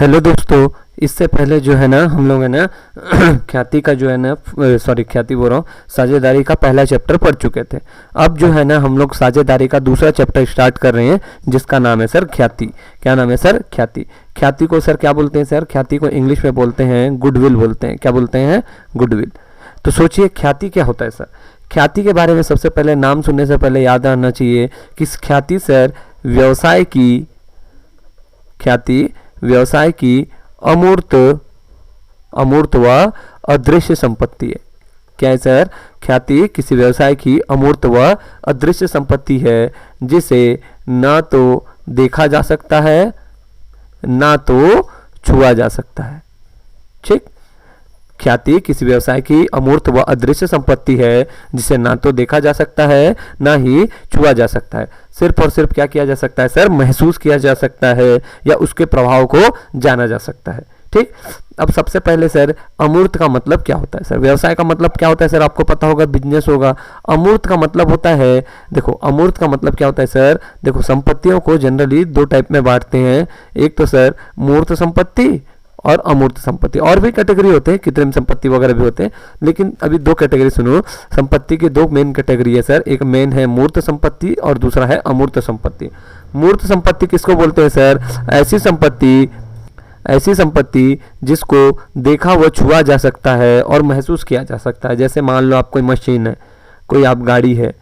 Hello दोस्तों, इससे पहले जो है ना हम लोग है ना ख्याति का जो है ना ख्याति बोल रहा हूँ, साझेदारी का पहला चैप्टर पढ़ चुके थे। अब जो है ना हम लोग साझेदारी का दूसरा चैप्टर स्टार्ट कर रहे हैं जिसका नाम है सर ख्याति। क्या नाम है सर? ख्याति। ख्याति को सर क्या बोलते हैं सर? ख्याति को इंग्लिश में बोलते हैं गुडविल बोलते हैं। क्या बोलते हैं? गुडविल। तो सोचिए ख्याति क्या होता है सर। ख्याति के बारे में सबसे पहले नाम सुनने से पहले याद आना चाहिए कि ख्याति सर व्यवसाय की अमूर्त व अदृश्य संपत्ति है। क्या है सर? ख्याति किसी व्यवसाय की अमूर्त व अदृश्य संपत्ति है जिसे ना तो देखा जा सकता है ना तो छुआ जा सकता है। ठीक। ख्याति किसी व्यवसाय की अमूर्त व अदृश्य संपत्ति है जिसे ना तो देखा जा सकता है ना ही छुआ जा सकता है। सिर्फ और सिर्फ क्या किया जा सकता है सर? महसूस किया जा सकता है या उसके प्रभाव को जाना जा सकता है। ठीक। अब सबसे पहले सर अमूर्त का मतलब क्या होता है सर? व्यवसाय का मतलब क्या होता है सर? आपको पता होगा, बिजनेस होगा। अमूर्त का मतलब होता है, देखो अमूर्त का मतलब क्या होता है सर? देखो संपत्तियों को जनरली दो टाइप में बांटते हैं। एक तो सर मूर्त संपत्ति और अमूर्त संपत्ति। और भी कैटेगरी होते हैं, कृत्रिम संपत्ति वगैरह भी होते हैं, लेकिन अभी दो कैटेगरी सुनो। संपत्ति की दो मेन कैटेगरी है सर। एक मेन है मूर्त संपत्ति और दूसरा है अमूर्त संपत्ति। मूर्त संपत्ति किसको बोलते हैं सर? ऐसी संपत्ति जिसको देखा व छुआ जा सकता है और महसूस किया जा सकता है। जैसे मान लो आप कोई मशीन है, कोई आप गाड़ी है,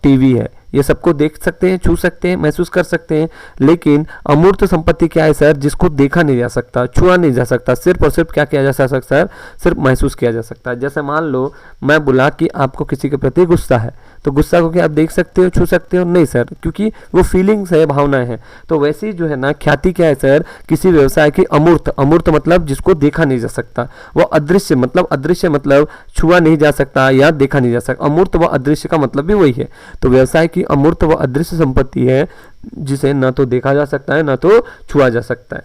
टीवी है, ये सबको देख सकते हैं, छू सकते हैं, महसूस कर सकते हैं। लेकिन अमूर्त संपत्ति क्या है सर? जिसको देखा नहीं जा सकता, छुआ नहीं जा सकता, सिर्फ और सिर्फ क्या किया जा सकता है सर? सिर्फ महसूस किया जा सकता है। जैसे मान लो मैं बोला कि आपको किसी के प्रति गुस्सा है, तो गुस्सा को क्या आप देख सकते हो, छू सकते हो? नहीं सर, क्योंकि वो फीलिंग्स है, भावनाएं हैं। तो वैसे ही जो है ना ख्याति क्या है सर? किसी व्यवसाय की अमूर्त मतलब जिसको देखा नहीं जा सकता। वो अदृश्य मतलब छुआ नहीं जा सकता या देखा नहीं जा सकता। अमूर्त व अदृश्य का मतलब भी वही है। तो व्यवसाय की अमूर्त व अदृश्य संपत्ति है जिसे ना तो देखा जा सकता है ना तो छुआ जा सकता है।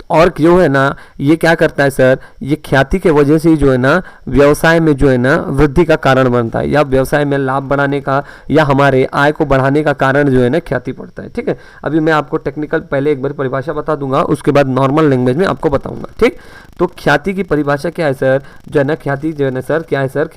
और जो है ना ये क्या करता है सर? ये ख्याति के वजह से ही जो है ना व्यवसाय में जो है ना वृद्धि का कारण बनता है, या व्यवसाय में लाभ बढ़ाने का या हमारे आय को बढ़ाने का कारण जो है ना ख्याति पड़ता है। ठीक है। अभी मैं आपको टेक्निकल पहले एक बार परिभाषा बता दूंगा, उसके बाद नॉर्मल लैंग्वेज में आपको बताऊंगा। ठीक। तो ख्याति की परिभाषा क्या है सर? जो है ना ख्याति जो है ना सर क्या है सर?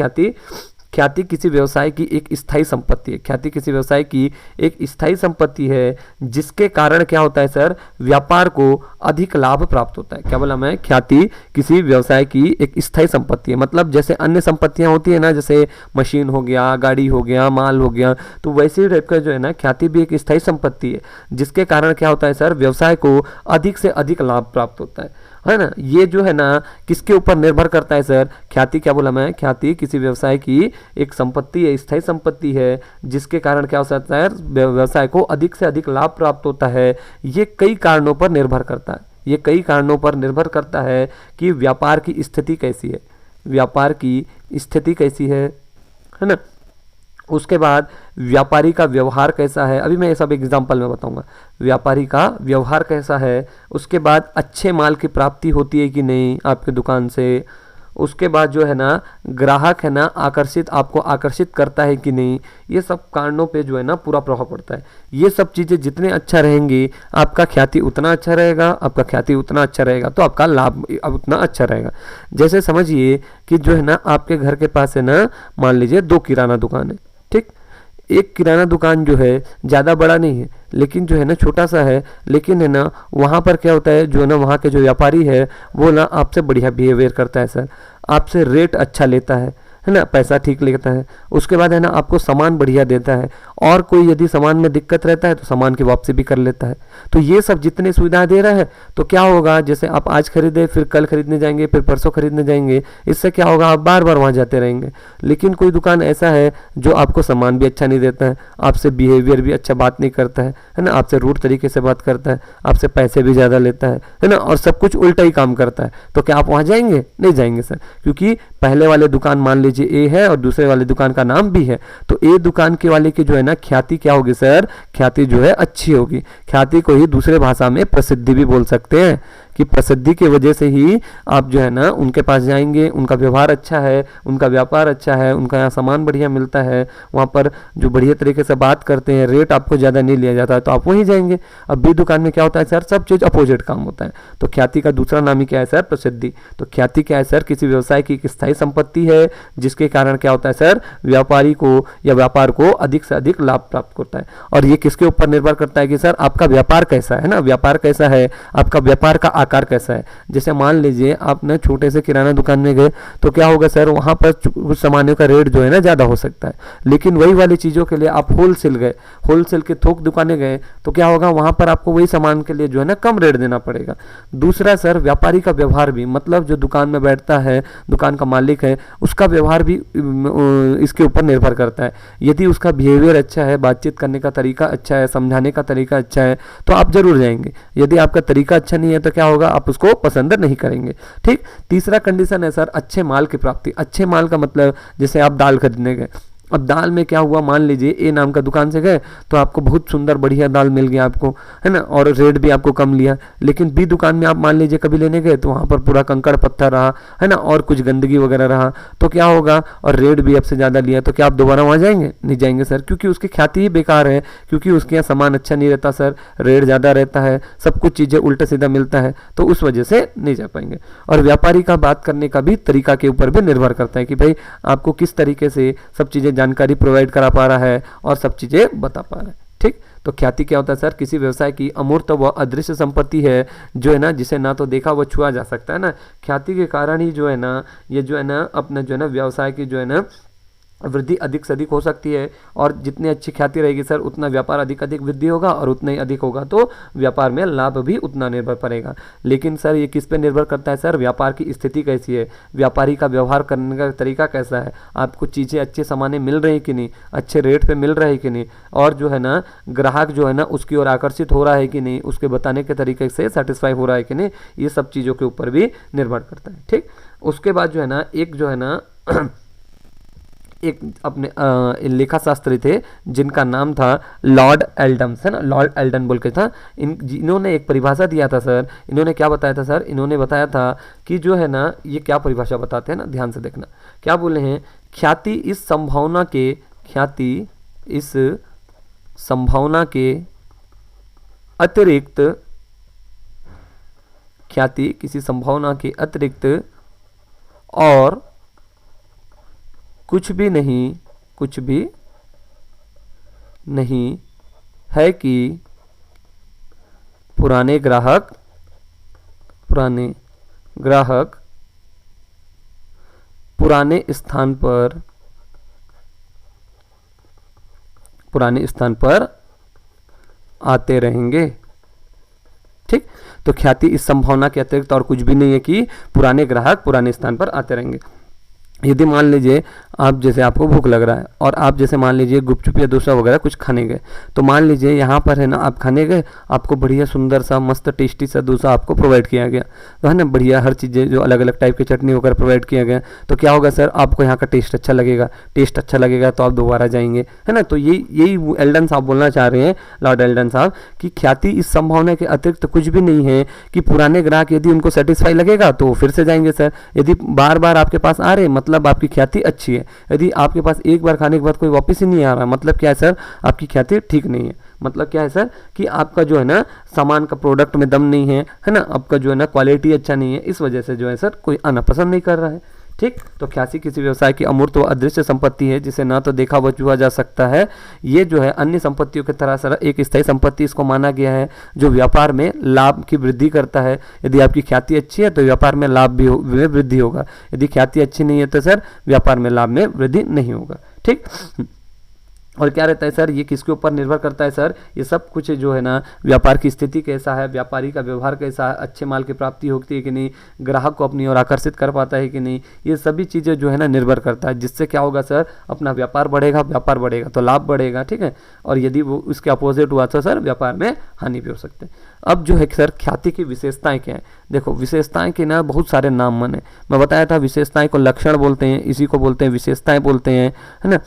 ख्याति किसी व्यवसाय की एक स्थायी संपत्ति है। ख्याति किसी व्यवसाय की एक स्थायी संपत्ति है जिसके कारण क्या होता है सर? व्यापार को अधिक लाभ प्राप्त होता है। क्या बोला मैं? ख्याति किसी व्यवसाय की एक स्थायी संपत्ति है। मतलब जैसे अन्य संपत्तियां होती है ना, जैसे मशीन हो गया, गाड़ी हो गया, माल हो गया, तो वैसे ही टाइप का जो है ना ख्याति भी एक स्थायी संपत्ति है जिसके कारण क्या होता है सर? व्यवसाय को अधिक से अधिक लाभ प्राप्त होता है ना। ये जो है ना किसके ऊपर निर्भर करता है सर? ख्याति क्या बोला मैं? ख्याति किसी व्यवसाय की एक संपत्ति है, स्थायी संपत्ति है जिसके कारण क्या हो सकता है? व्यवसाय को अधिक से अधिक लाभ प्राप्त होता है। ये कई कारणों पर निर्भर करता है कि व्यापार की स्थिति कैसी है ना। उसके बाद व्यापारी का व्यवहार कैसा है, अभी मैं ये सब एग्जांपल में बताऊंगा। व्यापारी का व्यवहार कैसा है, उसके बाद अच्छे माल की प्राप्ति होती है कि नहीं आपके दुकान से, उसके बाद जो है ना ग्राहक है ना आपको आकर्षित करता है कि नहीं। ये सब कारणों पे जो है ना पूरा प्रभाव पड़ता है। ये सब चीज़ें जितने अच्छा रहेंगी आपका ख्याति उतना अच्छा रहेगा, तो आपका लाभ उतना अच्छा रहेगा। जैसे समझिए कि जो है ना आपके घर के पास है ना, मान लीजिए 2 किराना दुकान है। ठीक। एक किराना दुकान जो है ज़्यादा बड़ा नहीं है, लेकिन जो है ना छोटा सा है, लेकिन है ना वहाँ पर क्या होता है, जो है ना वहाँ के जो व्यापारी है वो ना आपसे बढ़िया बिहेवियर करता है सर, आपसे रेट अच्छा लेता है ना, पैसा ठीक लेता है। उसके बाद है ना आपको सामान बढ़िया देता है, और कोई यदि सामान में दिक्कत रहता है तो सामान की वापसी भी कर लेता है। तो ये सब जितने सुविधाएं दे रहा है, तो क्या होगा, जैसे आप आज खरीदे, फिर कल खरीदने जाएंगे, फिर परसों खरीदने जाएंगे, इससे क्या होगा, आप बार बार वहाँ जाते रहेंगे। लेकिन कोई दुकान ऐसा है जो आपको सामान भी अच्छा नहीं देता है, आपसे बिहेवियर भी अच्छा बात नहीं करता है ना, आपसे रूड तरीके से बात करता है, आपसे पैसे भी ज़्यादा लेता है ना, और सब कुछ उल्टा ही काम करता है, तो क्या आप वहाँ जाएंगे? नहीं जाएंगे सर, क्योंकि पहले वाले दुकान मान लीजिए ए है और दूसरे वाले दुकान का नाम भी है, तो ए दुकान के वाले की जो है ना ख्याति क्या होगी सर? ख्याति जो है अच्छी होगी। ख्याति को ही दूसरे भाषा में प्रसिद्धि भी बोल सकते हैं। कि प्रसिद्धि की वजह से ही आप जो है ना उनके पास जाएंगे, उनका व्यवहार अच्छा है, उनका व्यापार अच्छा है, उनका यहाँ सामान बढ़िया मिलता है, वहाँ पर जो बढ़िया तरीके से बात करते हैं, रेट आपको ज़्यादा नहीं लिया जाता है, तो आप वहीं जाएंगे। अब बी दुकान में क्या होता है सर, सब चीज़ अपोजिट काम होता है। तो ख्याति का दूसरा नाम ही क्या है सर, प्रसिद्धि। तो ख्याति क्या है सर, किसी व्यवसाय की एक स्थायी संपत्ति है जिसके कारण क्या होता है सर, व्यापारी को या व्यापार को अधिक से अधिक लाभ प्राप्त करता है। और ये किसके ऊपर निर्भर करता है कि सर आपका व्यापार कैसा है ना, व्यापार कैसा है, आपका व्यापार का आकार कैसा है। जैसे मान लीजिए आप ना छोटे से किराना दुकान में गए तो क्या होगा सर, वहां पर कुछ सामानों का रेट जो है ना ज़्यादा हो सकता है, लेकिन वही वाली चीज़ों के लिए आप होलसेल गए, होलसेल के थोक दुकानें गए तो क्या होगा, वहां पर आपको वही सामान के लिए जो है ना कम रेट देना पड़ेगा। दूसरा सर, व्यापारी का व्यवहार भी, मतलब जो दुकान में बैठता है, दुकान का मालिक है, उसका व्यवहार भी इसके ऊपर निर्भर करता है। यदि उसका बिहेवियर अच्छा है, बातचीत करने का तरीका अच्छा है, समझाने का तरीका अच्छा है, तो आप जरूर जाएंगे। यदि आपका तरीका अच्छा नहीं है तो क्या होगा, आप उसको पसंद नहीं करेंगे। ठीक। तीसरा कंडीशन है सर, अच्छे माल की प्राप्ति। अच्छे माल का मतलब जैसे आप दाल खरीदने गए, अब दाल में क्या हुआ, मान लीजिए ए नाम का दुकान से गए तो आपको बहुत सुंदर बढ़िया दाल मिल गया आपको, है ना, और रेट भी आपको कम लिया। लेकिन बी दुकान में आप मान लीजिए कभी लेने गए तो वहाँ पर पूरा कंकड़ पत्थर रहा, है ना, और कुछ गंदगी वगैरह रहा, तो क्या होगा, और रेट भी आपसे ज़्यादा लिया, तो क्या आप दोबारा वहाँ जाएंगे? नहीं जाएंगे सर, क्योंकि उसकी ख्याति ही बेकार है, क्योंकि उसके यहाँ सामान अच्छा नहीं रहता सर, रेट ज़्यादा रहता है, सब कुछ चीज़ें उल्टा सीधा मिलता है, तो उस वजह से नहीं जा पाएंगे। और व्यापारी का बात करने का भी तरीका के ऊपर भी निर्भर करता है कि भाई आपको किस तरीके से सब चीज़ें जानकारी प्रोवाइड करा पा रहा है और सब चीजें बता पा रहा है। ठीक। तो ख्याति क्या होता है सर, किसी व्यवसाय की अमूर्त व अदृश्य संपत्ति है जो है ना, जिसे ना तो देखा व छुआ जा सकता है ना। ख्याति के कारण ही जो है ना, ये जो है ना अपना जो है ना व्यवसाय की जो है ना वृद्धि अधिक से अधिक हो सकती है। और जितनी अच्छी ख्याति रहेगी सर, उतना व्यापार अधिक अधिक वृद्धि होगा, और उतना ही अधिक होगा तो व्यापार में लाभ भी उतना निर्भर पड़ेगा। लेकिन सर ये किस पे निर्भर करता है सर, व्यापार की स्थिति कैसी है, व्यापारी का व्यवहार करने का तरीका कैसा है, आपको चीज़ें अच्छे सामाने मिल रही कि नहीं, अच्छे रेट पे मिल रही कि नहीं, और जो है ना ग्राहक जो है ना उसकी ओर आकर्षित हो रहा है कि नहीं, उसके बताने के तरीके से सेटिस्फाई हो रहा है कि नहीं, ये सब चीज़ों के ऊपर भी निर्भर करता है। ठीक। उसके बाद जो है ना एक जो है ना एक अपने लेखा शास्त्री थे जिनका नाम था लॉर्ड एल्डम्स, है ना, लॉर्ड एल्डन बोल के था। इन्होंने एक परिभाषा दिया था सर। इन्होंने क्या बताया था सर, इन्होंने बताया था कि जो है ना, ये क्या परिभाषा बताते हैं ना, ध्यान से देखना क्या बोले हैं, ख्याति इस संभावना के, ख्याति इस संभावना के अतिरिक्त, ख्याति किसी संभावना के अतिरिक्त और कुछ भी नहीं है कि पुराने ग्राहक पुराने स्थान पर आते रहेंगे। ठीक। तो ख्याति इस संभावना के अतिरिक्त और कुछ भी नहीं है कि पुराने ग्राहक पुराने स्थान पर आते रहेंगे। यदि मान लीजिए आप, जैसे आपको भूख लग रहा है और आप जैसे मान लीजिए गुपचुप या डोसा वगैरह कुछ खाने गए, तो मान लीजिए यहाँ पर है ना आप खाने गए, आपको बढ़िया सुंदर सा मस्त टेस्टी सा डोसा आपको प्रोवाइड किया गया, तो है ना, बढ़िया हर चीज़ें जो अलग अलग टाइप की चटनी वगैरह प्रोवाइड किया गया, तो क्या होगा सर, आपको यहाँ का टेस्ट अच्छा लगेगा तो आप दोबारा जाएंगे, है ना। तो यही एल्डन साहब बोलना चाह रहे हैं, लॉर्ड एल्डन साहब, कि ख्याति इस संभावना के अतिरिक्त कुछ भी नहीं है कि पुराने ग्राहक यदि उनको सेटिस्फाई लगेगा तो फिर से जाएंगे सर। यदि बार बार आपके पास आ रहे मतलब आपकी ख्याति अच्छी है। यदि आपके पास एक बार खाने के बाद कोई वापस ही नहीं आ रहा, मतलब क्या है सर, आपकी ख्याति ठीक नहीं है। मतलब क्या है सर, कि आपका जो है ना सामान का प्रोडक्ट में दम नहीं है ना, आपका जो है ना क्वालिटी अच्छा नहीं है, इस वजह से जो है सर कोई आना पसंद नहीं कर रहा है। ठीक। तो ख्याति किसी व्यवसाय की अमूर्त व अदृश्य संपत्ति है जिसे ना तो देखा व छुआ जा सकता है। ये जो है अन्य संपत्तियों की तरह सर एक स्थायी संपत्ति इसको माना गया है जो व्यापार में लाभ की वृद्धि करता है। यदि आपकी ख्याति अच्छी है तो व्यापार में लाभ भी में वृद्धि होगा, यदि ख्याति अच्छी नहीं है तो सर व्यापार में लाभ में वृद्धि नहीं होगा। ठीक। और क्या रहता है सर, ये किसके ऊपर निर्भर करता है सर, ये सब कुछ जो है ना, व्यापार की स्थिति कैसा है, व्यापारी का व्यवहार कैसा है, अच्छे माल की प्राप्ति होती है कि नहीं, ग्राहक को अपनी ओर आकर्षित कर पाता है कि नहीं, ये सभी चीज़ें जो है ना निर्भर करता है, जिससे क्या होगा सर, अपना व्यापार बढ़ेगा तो लाभ बढ़ेगा। ठीक है। और यदि वो उसके अपोजिट हुआ तो सर व्यापार में हानि भी हो सकते हैं। अब जो है सर ख्याति की विशेषताएं क्या है, देखो विशेषताएं के ना बहुत सारे नाम माने, मैं बताया था विशेषताएं को लक्षण बोलते हैं, इसी को बोलते हैं विशेषताएं बोलते हैं, है ना,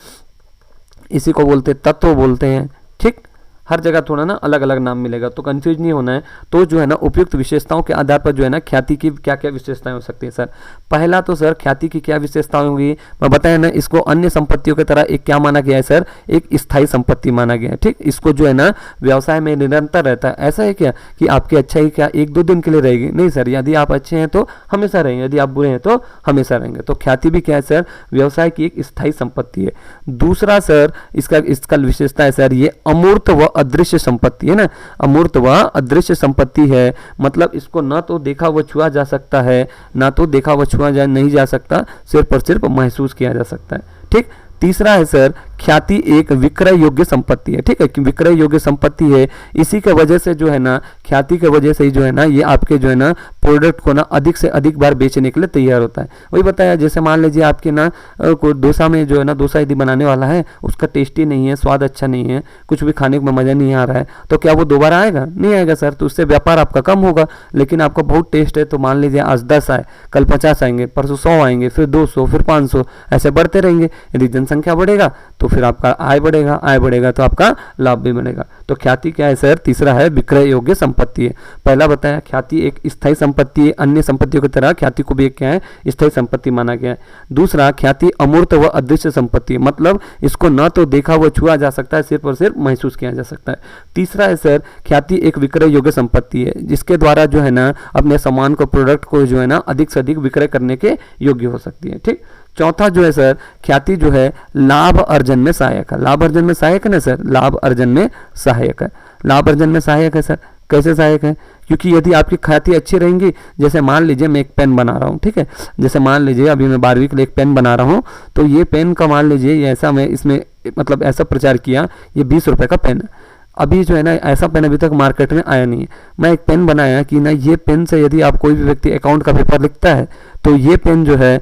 इसी को बोलते हैं तत्व बोलते हैं। ठीक। हर जगह थोड़ा ना अलग अलग नाम मिलेगा, तो कंफ्यूज नहीं होना है। तो जो है ना उपयुक्त विशेषताओं के आधार पर जो है ना ख्याति की क्या क्या विशेषताएं हो सकती है सर। पहला तो सर ख्याति की क्या विशेषताएं होंगी, मैं बताया ना, इसको अन्य संपत्तियों की तरह एक क्या माना गया है सर, एक स्थायी संपत्ति माना गया है। ठीक, इसको जो है ना व्यवसाय में निरंतर रहता है। ऐसा है क्या कि आपकी अच्छाई क्या एक दो दिन के लिए रहेगी, नहीं सर, यदि आप अच्छे हैं तो हमेशा रहेंगे, यदि आप बुरे हैं तो हमेशा रहेंगे। तो ख्याति भी क्या है सर, व्यवसाय की एक स्थायी संपत्ति है। दूसरा सर इसका विशेषता है सर, ये अमूर्त व अदृश्य संपत्ति है ना, अमूर्त व अदृश्य संपत्ति है, मतलब इसको ना तो देखा व छुआ जा सकता है, ना तो देखा व छुआ नहीं जा सकता, सिर्फ और सिर्फ महसूस किया जा सकता है। ठीक, तीसरा है सर, ख्याति एक विक्रय योग्य संपत्ति है। ठीक है, कि विक्रय योग्य संपत्ति है, इसी के वजह से जो है ना, ख्याति के वजह से ही जो है ना ये आपके जो है ना प्रोडक्ट को ना अधिक से अधिक बार बेचने के लिए तैयार होता है। वही बताया, जैसे मान लीजिए आपके ना कोई डोसा में जो है ना, डोसा यदि बनाने वाला है, उसका टेस्टी नहीं है, स्वाद अच्छा नहीं है, कुछ भी खाने में मजा नहीं आ रहा है, तो क्या वो दोबारा आएगा? नहीं आएगा सर। तो उससे व्यापार आपका कम होगा। लेकिन आपका बहुत टेस्ट है, तो मान लीजिए आज 10 आए, कल 50 आएंगे, परसों 100 आएंगे, फिर 200, फिर 500, ऐसे बढ़ते रहेंगे। यदि जनसंख्या बढ़ेगा तो फिर आपका आय बढ़ेगा, आय बढ़ेगा तो आपका लाभ भी बढ़ेगा। तो ख्याति क्या है सर, तीसरा है विक्रय योग्य संपत्ति है। पहला बताया ख्याति एक स्थायी संपत्ति है, अन्य संपत्तियों की तरह ख्याति को भी एक क्या है, स्थायी संपत्ति माना गया है। दूसरा, ख्याति अमूर्त व अदृश्य संपत्ति है, मतलब इसको न तो देखा व छुआ जा सकता है, सिर्फ और सिर्फ महसूस किया जा सकता है। तीसरा है सर, ख्याति एक विक्रय योग्य संपत्ति है, जिसके द्वारा जो है ना अपने सामान को, प्रोडक्ट को जो है ना अधिक से अधिक विक्रय करने के योग्य हो सकती है। ठीक, चौथा जो है सर, ख्याति जो है लाभ अर्जन में सहायक है। लाभ अर्जन में सहायक है ना सर, लाभ अर्जन में सहायक है, लाभ अर्जन में सहायक है सर। कैसे सहायक है? क्योंकि यदि आपकी ख्याति अच्छी रहेंगी, जैसे मान लीजिए मैं एक पेन बना रहा हूँ, ठीक है, जैसे मान लीजिए अभी मैं 12वीं के लिए एक पेन बना रहा हूँ, तो ये पेन का मान लीजिए ये ऐसा, मैं इसमें मतलब ऐसा प्रचार किया, ये 20 रुपये का पेन है। अभी जो है ना ऐसा पेन अभी तक मार्केट में आया नहीं है। मैं एक पेन बनाया कि ना ये पेन से यदि आप कोई भी व्यक्ति अकाउंट का पेपर लिखता है, तो ये पेन जो है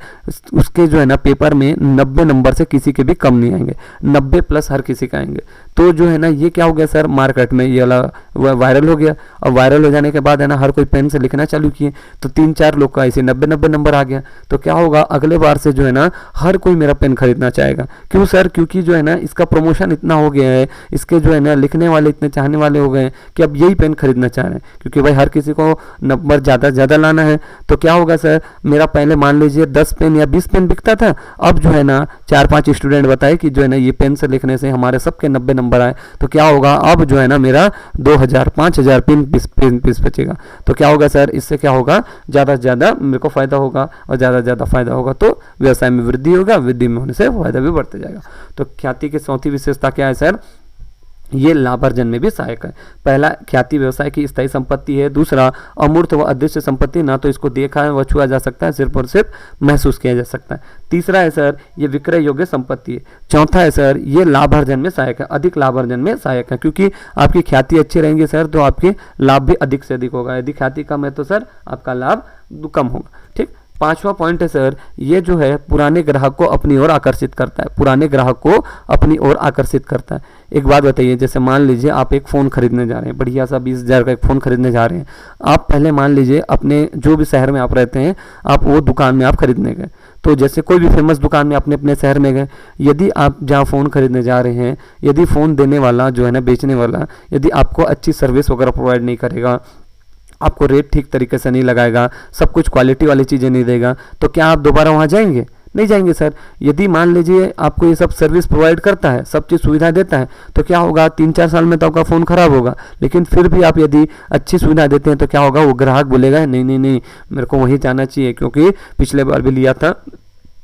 उसके जो है ना पेपर में 90 नंबर से किसी के भी कम नहीं आएंगे, 90 प्लस हर किसी का आएंगे। तो जो है ना ये क्या हो गया सर, मार्केट में ये वाला वायरल हो गया। और वायरल हो जाने के बाद है ना हर कोई पेन से लिखना चालू किए, तो 3-4 लोग का ऐसे 90 नंबर आ गया। तो क्या होगा, अगले बार से जो है ना हर कोई मेरा पेन खरीदना चाहेगा। क्यों सर? क्योंकि जो है ना इसका प्रमोशन इतना हो गया है, इसके जो है ना लिखने वाले इतने चाहने वाले हो गए कि अब यही पेन खरीदना चाह रहे हैं, क्योंकि भाई हर किसी को नंबर ज़्यादा से ज़्यादा लाना है। तो क्या होगा सर, मेरा पहले मान लीजिए 10 पेन या 20 पेन बिकता था, अब जो है ना 4-5 स्टूडेंट बताए कि जो है ना ये पेन से लिखने से हमारे सबके 90 नंबर आए। तो क्या होगा, अब जो है ना मेरा 2000-5000 पेन पीस बचेगा। तो क्या होगा सर, इससे क्या होगा, ज़्यादा से ज़्यादा मेरे को फायदा होगा, और ज़्यादा से ज़्यादा फायदा होगा तो व्यवसाय में वृद्धि होगा, वृद्धि में होने से फायदा भी बढ़ते जाएगा। तो ख्याति की चौथी विशेषता क्या है सर, ये लाभार्जन में भी सहायक है। पहला, ख्याति व्यवसाय की स्थायी संपत्ति है। दूसरा, अमूर्त व अदृश्य संपत्ति, ना तो इसको देखा व छुआ जा सकता है, सिर्फ और सिर्फ महसूस किया जा सकता है। तीसरा है सर, ये विक्रय योग्य संपत्ति है। चौथा है सर, ये लाभार्जन में सहायक है, अधिक लाभार्जन में सहायक है, क्योंकि आपकी ख्याति अच्छी रहेंगी सर तो आपके लाभ भी अधिक से अधिक होगा। यदि ख्याति कम है तो सर आपका लाभ कम होगा। ठीक, पांचवा पॉइंट है सर, ये जो है पुराने ग्राहक को अपनी ओर आकर्षित करता है, पुराने ग्राहक को अपनी ओर आकर्षित करता है। एक बात बताइए, जैसे मान लीजिए आप एक फ़ोन खरीदने जा रहे हैं, बढ़िया सा 20,000 का एक फ़ोन खरीदने जा रहे हैं। आप पहले मान लीजिए अपने जो भी शहर में आप रहते हैं, आप वो दुकान में आप खरीदने गए, तो जैसे कोई भी फेमस दुकान में अपने अपने शहर में गए, यदि आप जहाँ फ़ोन खरीदने जा रहे हैं, यदि फ़ोन देने वाला जो है ना, बेचने वाला, यदि आपको अच्छी सर्विस वगैरह प्रोवाइड नहीं करेगा, आपको रेट ठीक तरीके से नहीं लगाएगा, सब कुछ क्वालिटी वाली चीज़ें नहीं देगा, तो क्या आप दोबारा वहाँ जाएंगे? नहीं जाएंगे सर। यदि मान लीजिए आपको ये सब सर्विस प्रोवाइड करता है, सब चीज़ सुविधा देता है, तो क्या होगा, 3-4 साल में तो आपका फ़ोन खराब होगा। लेकिन फिर भी आप यदि अच्छी सुविधा देते हैं तो क्या होगा, वो ग्राहक बोलेगा नहीं नहीं नहीं, मेरे को वहीं जाना चाहिए, क्योंकि पिछले बार भी लिया था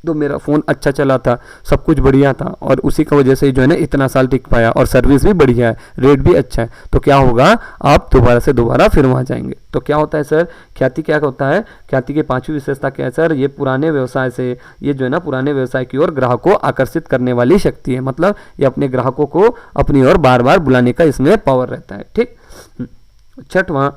तो मेरा फ़ोन अच्छा चला था, सब कुछ बढ़िया था, और उसी की वजह से जो है ना इतना साल टिक पाया, और सर्विस भी बढ़िया है, रेट भी अच्छा है। तो क्या होगा, आप दोबारा से दोबारा फिर वहाँ जाएंगे। तो क्या होता है सर, ख्याति क्या होता है, ख्याति की पांचवी विशेषता क्या है सर, ये पुराने व्यवसाय से, ये जो है ना पुराने व्यवसाय की ओर ग्राहक को आकर्षित करने वाली शक्ति है, मतलब ये अपने ग्राहकों को अपनी ओर बार बार बुलाने का इसमें पावर रहता है। ठीक, छठवां,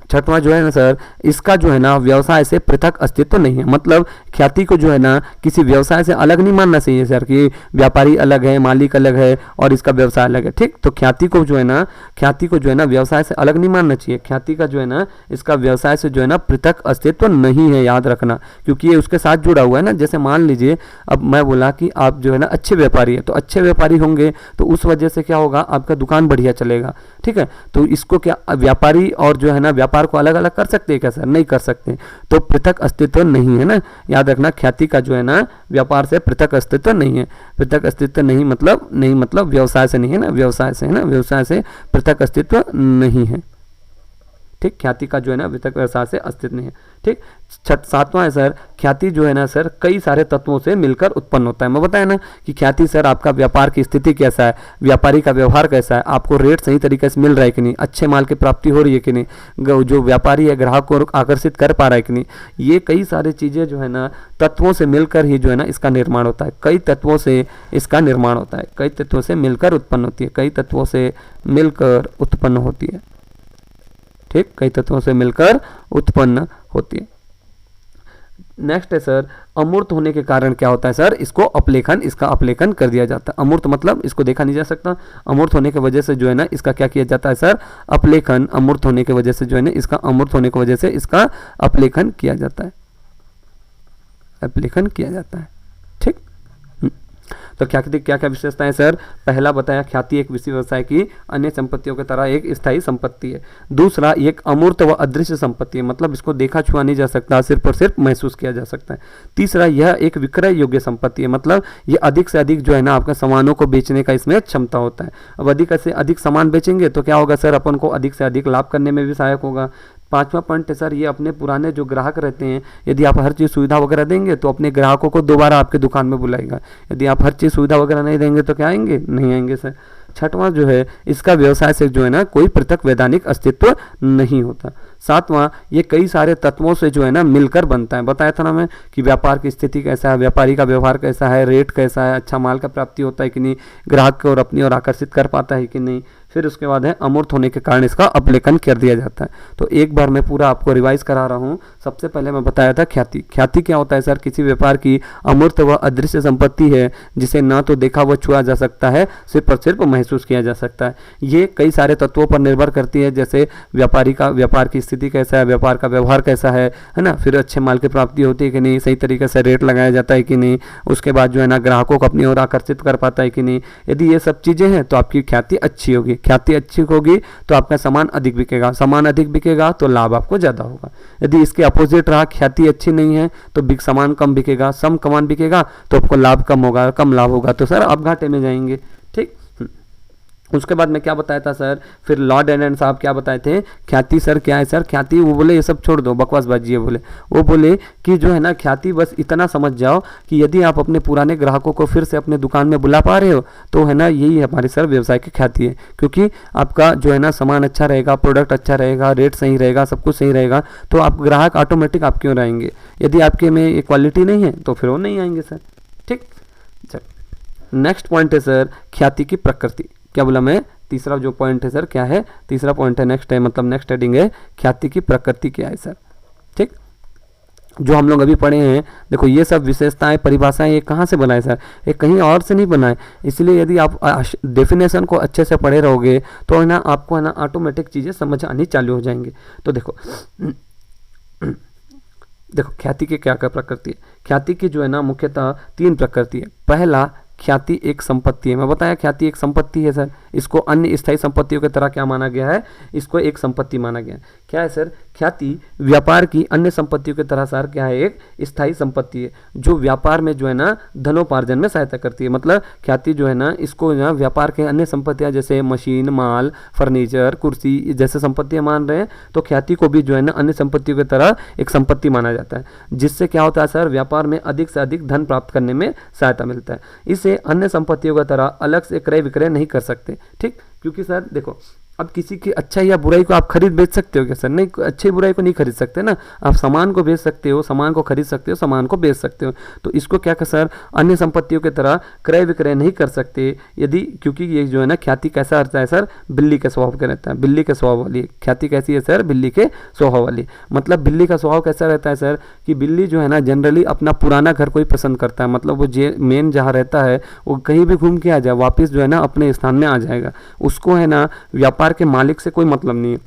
छठवां जो है ना सर, इसका जो है ना व्यवसाय से पृथक अस्तित्व नहीं है। मतलब ख्याति को जो है ना किसी व्यवसाय से अलग नहीं मानना चाहिए सर, कि व्यापारी अलग है, मालिक अलग है और इसका व्यवसाय अलग है। ठीक, तो ख्याति को जो है ना व्यवसाय से अलग नहीं मानना चाहिए। ख्याति का जो है ना इसका व्यवसाय से जो है ना पृथक अस्तित्व नहीं है, याद रखना, क्योंकि ये उसके साथ जुड़ा हुआ है ना। जैसे मान लीजिए अब मैं बोला कि आप जो है ना अच्छे व्यापारी है, तो अच्छे व्यापारी होंगे तो उस वजह से क्या होगा, आपका दुकान बढ़िया चलेगा। ठीक है, तो इसको क्या व्यापारी और जो है ना व्यापार को अलग अलग कर सकते हैं क्या सर? नहीं कर सकते, तो पृथक अस्तित्व नहीं है ना, याद रखना। ख्याति का जो है ना व्यापार से पृथक अस्तित्व नहीं है। पृथक अस्तित्व नहीं मतलब व्यवसाय से नहीं है ना, व्यवसाय से है ना, व्यवसाय से पृथक अस्तित्व नहीं है। ठीक, ख्याति का जो है ना पृथक व्यवसाय से अस्तित्व नहीं है। ठीक, सातवां है सर, ख्याति जो है ना सर कई सारे तत्वों से मिलकर उत्पन्न होता है। मैं बताया ना कि ख्याति सर आपका व्यापार की स्थिति कैसा है, व्यापारी का व्यवहार कैसा है, आपको रेट सही तरीके से मिल रहा है कि नहीं, अच्छे माल की प्राप्ति हो रही है कि नहीं, जो व्यापारी है ग्राहक को आकर्षित कर पा रहा है कि नहीं, ये कई सारी चीज़ें जो है ना तत्वों से मिलकर ही जो है ना इसका निर्माण होता है। कई तत्वों से इसका निर्माण होता है, कई तत्वों से मिलकर उत्पन्न होती है, कई तत्वों से मिलकर उत्पन्न होती है। ठीक, कई तत्वों से मिलकर उत्पन्न होती है। नेक्स्ट है सर, अमूर्त होने के कारण क्या होता है सर, इसका अपलेखन कर दिया जाता है। अमूर्त मतलब इसको देखा नहीं जा सकता, अमूर्त होने की वजह से जो है ना इसका क्या किया जाता है सर, अपलेखन। अमूर्त होने की वजह से जो है ना इसका अपलेखन किया जाता है, अपलेखन किया जाता है। ठीक, तो ख्याति की क्या क्या विशेषताएं सर? पहला बताया, ख्याति एक विशेष व्यवसाय की अन्य संपत्तियों की तरह एक स्थायी संपत्ति है। दूसरा, ये एक अमूर्त व अदृश्य संपत्ति है, मतलब इसको देखा छुआ नहीं जा सकता, सिर्फ और सिर्फ महसूस किया जा सकता है। तीसरा, यह एक विक्रय योग्य संपत्ति है, मतलब ये अधिक से अधिक जो है ना आपका सामानों को बेचने का इसमें क्षमता होता है। अब अधिक से अधिक सामान बेचेंगे तो क्या होगा सर, अपन को अधिक से अधिक लाभ करने में भी सहायक होगा। पांचवा पॉइंट है सर, ये अपने पुराने जो ग्राहक रहते हैं, यदि आप हर चीज़ सुविधा वगैरह देंगे तो अपने ग्राहकों को दोबारा आपके दुकान में बुलाएगा। यदि आप हर चीज़ सुविधा वगैरह नहीं देंगे तो क्या आएंगे? नहीं आएंगे सर। छठवां जो है, इसका व्यवसाय से जो है ना कोई पृथक वैधानिक अस्तित्व नहीं होता। सातवां, ये कई सारे तत्वों से जो है ना मिलकर बनता है। बताया था ना मैं कि व्यापार की स्थिति कैसा है, व्यापारी का व्यवहार कैसा है, रेट कैसा है, अच्छा माल का प्राप्ति होता है कि नहीं, ग्राहक को और अपनी ओर आकर्षित कर पाता है कि नहीं। फिर उसके बाद है अमूर्त होने के कारण इसका अपलेखन कर दिया जाता है। तो एक बार मैं पूरा आपको रिवाइज करा रहा हूँ। सबसे पहले मैं बताया था ख्याति। ख्याति क्या होता है सर? किसी व्यापार की अमूर्त व अदृश्य संपत्ति है जिसे ना तो देखा व छुआ जा सकता है, सिर्फ और सिर्फ महसूस किया जा सकता है। ये कई सारे तत्वों पर निर्भर करती है, जैसे व्यापार की स्थिति कैसा है, व्यापार का व्यवहार कैसा है ना, फिर अच्छे माल की प्राप्ति होती है कि नहीं, सही तरीके से रेट लगाया जाता है कि नहीं, उसके बाद जो है ना ग्राहकों को अपनी ओर आकर्षित कर पाता है कि नहीं। यदि ये सब चीज़ें हैं तो आपकी ख्याति अच्छी होगी। ख्याति अच्छी होगी तो आपका सामान अधिक बिकेगा, सामान अधिक बिकेगा तो लाभ आपको ज़्यादा होगा। यदि इसके अपोजिट रहा, ख्याति अच्छी नहीं है तो सामान कम बिकेगा, सामान बिकेगा तो आपको लाभ कम होगा, कम लाभ होगा तो सर आप घाटे में जाएंगे। ठीक, उसके बाद मैं क्या बताया था सर, फिर लॉर्ड एंड साहब क्या बताए थे, ख्याति सर क्या है सर? ख्याति, वो बोले ये सब छोड़ दो, बकवासबाजी है बोले। वो बोले कि जो है ना ख्याति बस इतना समझ जाओ कि यदि आप अपने पुराने ग्राहकों को फिर से अपने दुकान में बुला पा रहे हो तो है ना यही हमारे सर व्यवसाय की ख्याति है। क्योंकि आपका जो है ना सामान अच्छा रहेगा, प्रोडक्ट अच्छा रहेगा, रेट सही रहेगा, सब कुछ सही रहेगा तो आप ग्राहक ऑटोमेटिक आप क्यों रहेंगे। यदि आपके में ये क्वालिटी नहीं है तो फिर वो नहीं आएंगे सर। ठीक, चल नेक्स्ट पॉइंट है सर, ख्याति की प्रकृति। क्या बोला मैं? तीसरा जो पॉइंट है सर क्या है? तीसरा पॉइंट है नेक्स्ट है, मतलब नेक्स्ट हेडिंग है ख्याति की प्रकृति क्या है सर। ठीक, जो हम लोग अभी पढ़े हैं, देखो ये सब विशेषताएं, परिभाषाएं ये कहाँ से बनाए सर? ये कहीं और से नहीं बनाए। इसलिए यदि आप डेफिनेशन को अच्छे से पढ़े रहोगे तो है ना आपको है ना ऑटोमेटिक चीज़ें समझ आनी चालू हो जाएंगी। तो देखो ख्याति की क्या क्या प्रकृति है? ख्याति की जो है ना मुख्यतः 3 प्रकृति है। पहला, ख्याति एक संपत्ति है। मैं बताया ख्याति एक संपत्ति है सर। इसको अन्य स्थायी संपत्तियों की तरह क्या माना गया है? इसको एक संपत्ति माना गया है। क्या है सर? ख्याति व्यापार की अन्य संपत्तियों की तरह सर क्या है? एक स्थायी संपत्ति है जो व्यापार में जो है ना धनोपार्जन में सहायता करती है। मतलब ख्याति जो है ना इसको ना व्यापार के अन्य संपत्तियां जैसे मशीन, माल, फर्नीचर, कुर्सी जैसे संपत्तियां मान रहे हैं तो ख्याति को भी जो है ना अन्य संपत्तियों की तरह एक संपत्ति माना जाता है, जिससे क्या होता है सर? व्यापार में अधिक से अधिक धन प्राप्त करने में सहायता मिलता है। इसे अन्य संपत्तियों की तरह अलग से क्रय विक्रय नहीं कर सकते। ठीक, क्योंकि सर देखो अब किसी की अच्छाई या बुराई को आप खरीद बेच सकते हो क्या सर? नहीं, अच्छी बुराई को नहीं खरीद सकते ना। आप सामान को बेच सकते हो, सामान को खरीद सकते हो, सामान को बेच सकते हो। तो इसको क्या कर सर, अन्य संपत्तियों की तरह क्रय विक्रय नहीं कर सकते यदि, क्योंकि ये जो है ना ख्याति कैसा रहता है सर, बिल्ली के स्वभाव का रहता है, बिल्ली के स्वभाव वाली ख्याति कैसी है सर, बिल्ली के स्वभाव वाली। मतलब बिल्ली का स्वभाव कैसा रहता है सर, कि बिल्ली जो है ना जनरली अपना पुराना घर को ही पसंद करता है। मतलब वो मेन जहाँ रहता है वो कहीं भी घूम के आ जाए, वापस जो है ना अपने स्थान में आ जाएगा। उसको है ना व्यापार के मालिक से कोई मतलब नहीं है,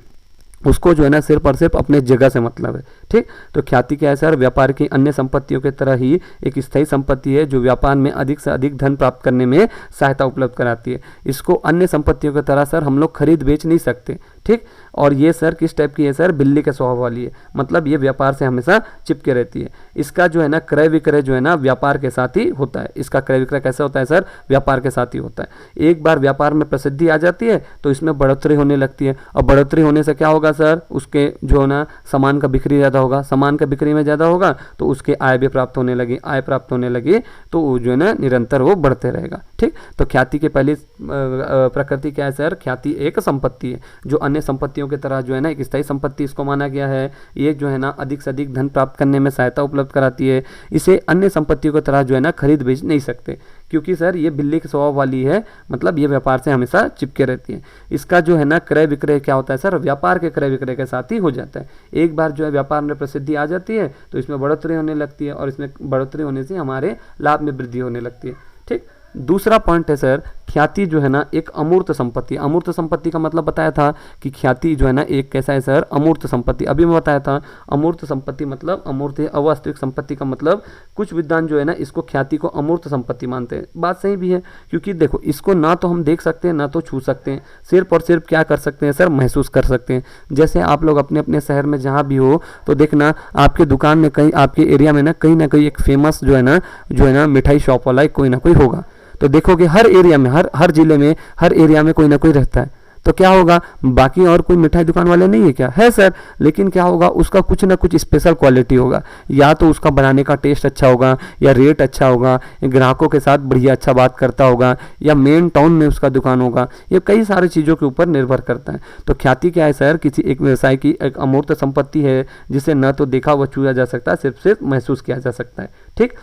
उसको जो है ना सिर्फ और सिर्फ अपने जगह से मतलब है। ठीक, तो ख्याति क्या है सर, व्यापार की अन्य संपत्तियों की तरह ही एक स्थायी संपत्ति है जो व्यापार में अधिक से अधिक धन प्राप्त करने में सहायता उपलब्ध कराती है। इसको अन्य संपत्तियों की तरह सर हम लोग खरीद बेच नहीं सकते। ठीक, और ये सर किस टाइप की है सर, बिल्ली के स्वभाव वाली है। मतलब ये व्यापार से हमेशा चिपके रहती है। इसका जो है ना क्रय विक्रय जो है ना व्यापार के साथ ही होता है। इसका क्रय विक्रय कैसे होता है सर, व्यापार के साथ ही होता है। एक बार व्यापार में प्रसिद्धि आ जाती है तो इसमें बढ़ोतरी होने लगती है, और बढ़ोतरी होने से क्या होगा सर, उसके जो है ना सामान का बिक्री ज़्यादा होगा, सामान का बिक्री में ज़्यादा होगा तो उसके आय भी प्राप्त होने लगी, आय प्राप्त होने लगी तो वो जो है ना निरंतर वो बढ़ते रहेगा। ठीक, तो ख्याति की पहली प्रकृति क्या है सर, ख्याति एक संपत्ति है जो अन्य संपत्तियों की तरह जो है ना एक स्थायी संपत्ति इसको माना गया है। ये जो है ना अधिक से अधिक धन प्राप्त करने में सहायता उपलब्ध कराती है। इसे अन्य संपत्तियों की तरह जो है ना खरीद बेच नहीं सकते, क्योंकि सर ये बिल्ली के स्वभाव वाली है। मतलब ये व्यापार से हमेशा चिपके रहती है। इसका जो है ना क्रय विक्रय क्या होता है सर, व्यापार के क्रय विक्रय के साथ ही हो जाता है। एक बार जो है व्यापार में प्रसिद्धि आ जाती है तो इसमें बढ़ोतरी होने लगती है, और इसमें बढ़ोतरी होने से हमारे लाभ में वृद्धि होने लगती है। ठीक, दूसरा पॉइंट है सर, ख्याति जो है ना एक अमूर्त संपत्ति। अमूर्त संपत्ति का मतलब बताया था कि ख्याति जो है ना एक कैसा है सर, अमूर्त संपत्ति। अभी मैं बताया था अमूर्त संपत्ति मतलब अमूर्त है, अवास्तविक संपत्ति का मतलब कुछ विद्वान जो है ना इसको ख्याति को अमूर्त संपत्ति मानते हैं। बात सही भी है, क्योंकि देखो इसको ना तो हम देख सकते हैं ना तो छू सकते हैं, सिर्फ और सिर्फ क्या कर सकते हैं सर, महसूस कर सकते हैं। जैसे आप लोग अपने अपने शहर में जहाँ भी हो तो देखना आपके दुकान में कहीं, आपके एरिया में ना कहीं एक फेमस जो है ना मिठाई शॉप वाला कोई ना कोई होगा। तो देखोगे हर एरिया में, हर जिले में, हर एरिया में कोई ना कोई रहता है। तो क्या होगा, बाकी और कोई मिठाई दुकान वाले नहीं है क्या, है सर, लेकिन क्या होगा उसका कुछ ना कुछ स्पेशल क्वालिटी होगा। या तो उसका बनाने का टेस्ट अच्छा होगा, या रेट अच्छा होगा, या ग्राहकों के साथ बढ़िया अच्छा बात करता होगा, या मेन टाउन में उसका दुकान होगा। ये कई सारी चीज़ों के ऊपर निर्भर करता है। तो ख्याति क्या है सर, किसी एक व्यवसाय की एक अमूर्त संपत्ति है जिसे न तो देखा व छुआ जा सकता, सिर्फ महसूस किया जा सकता है। ठीक,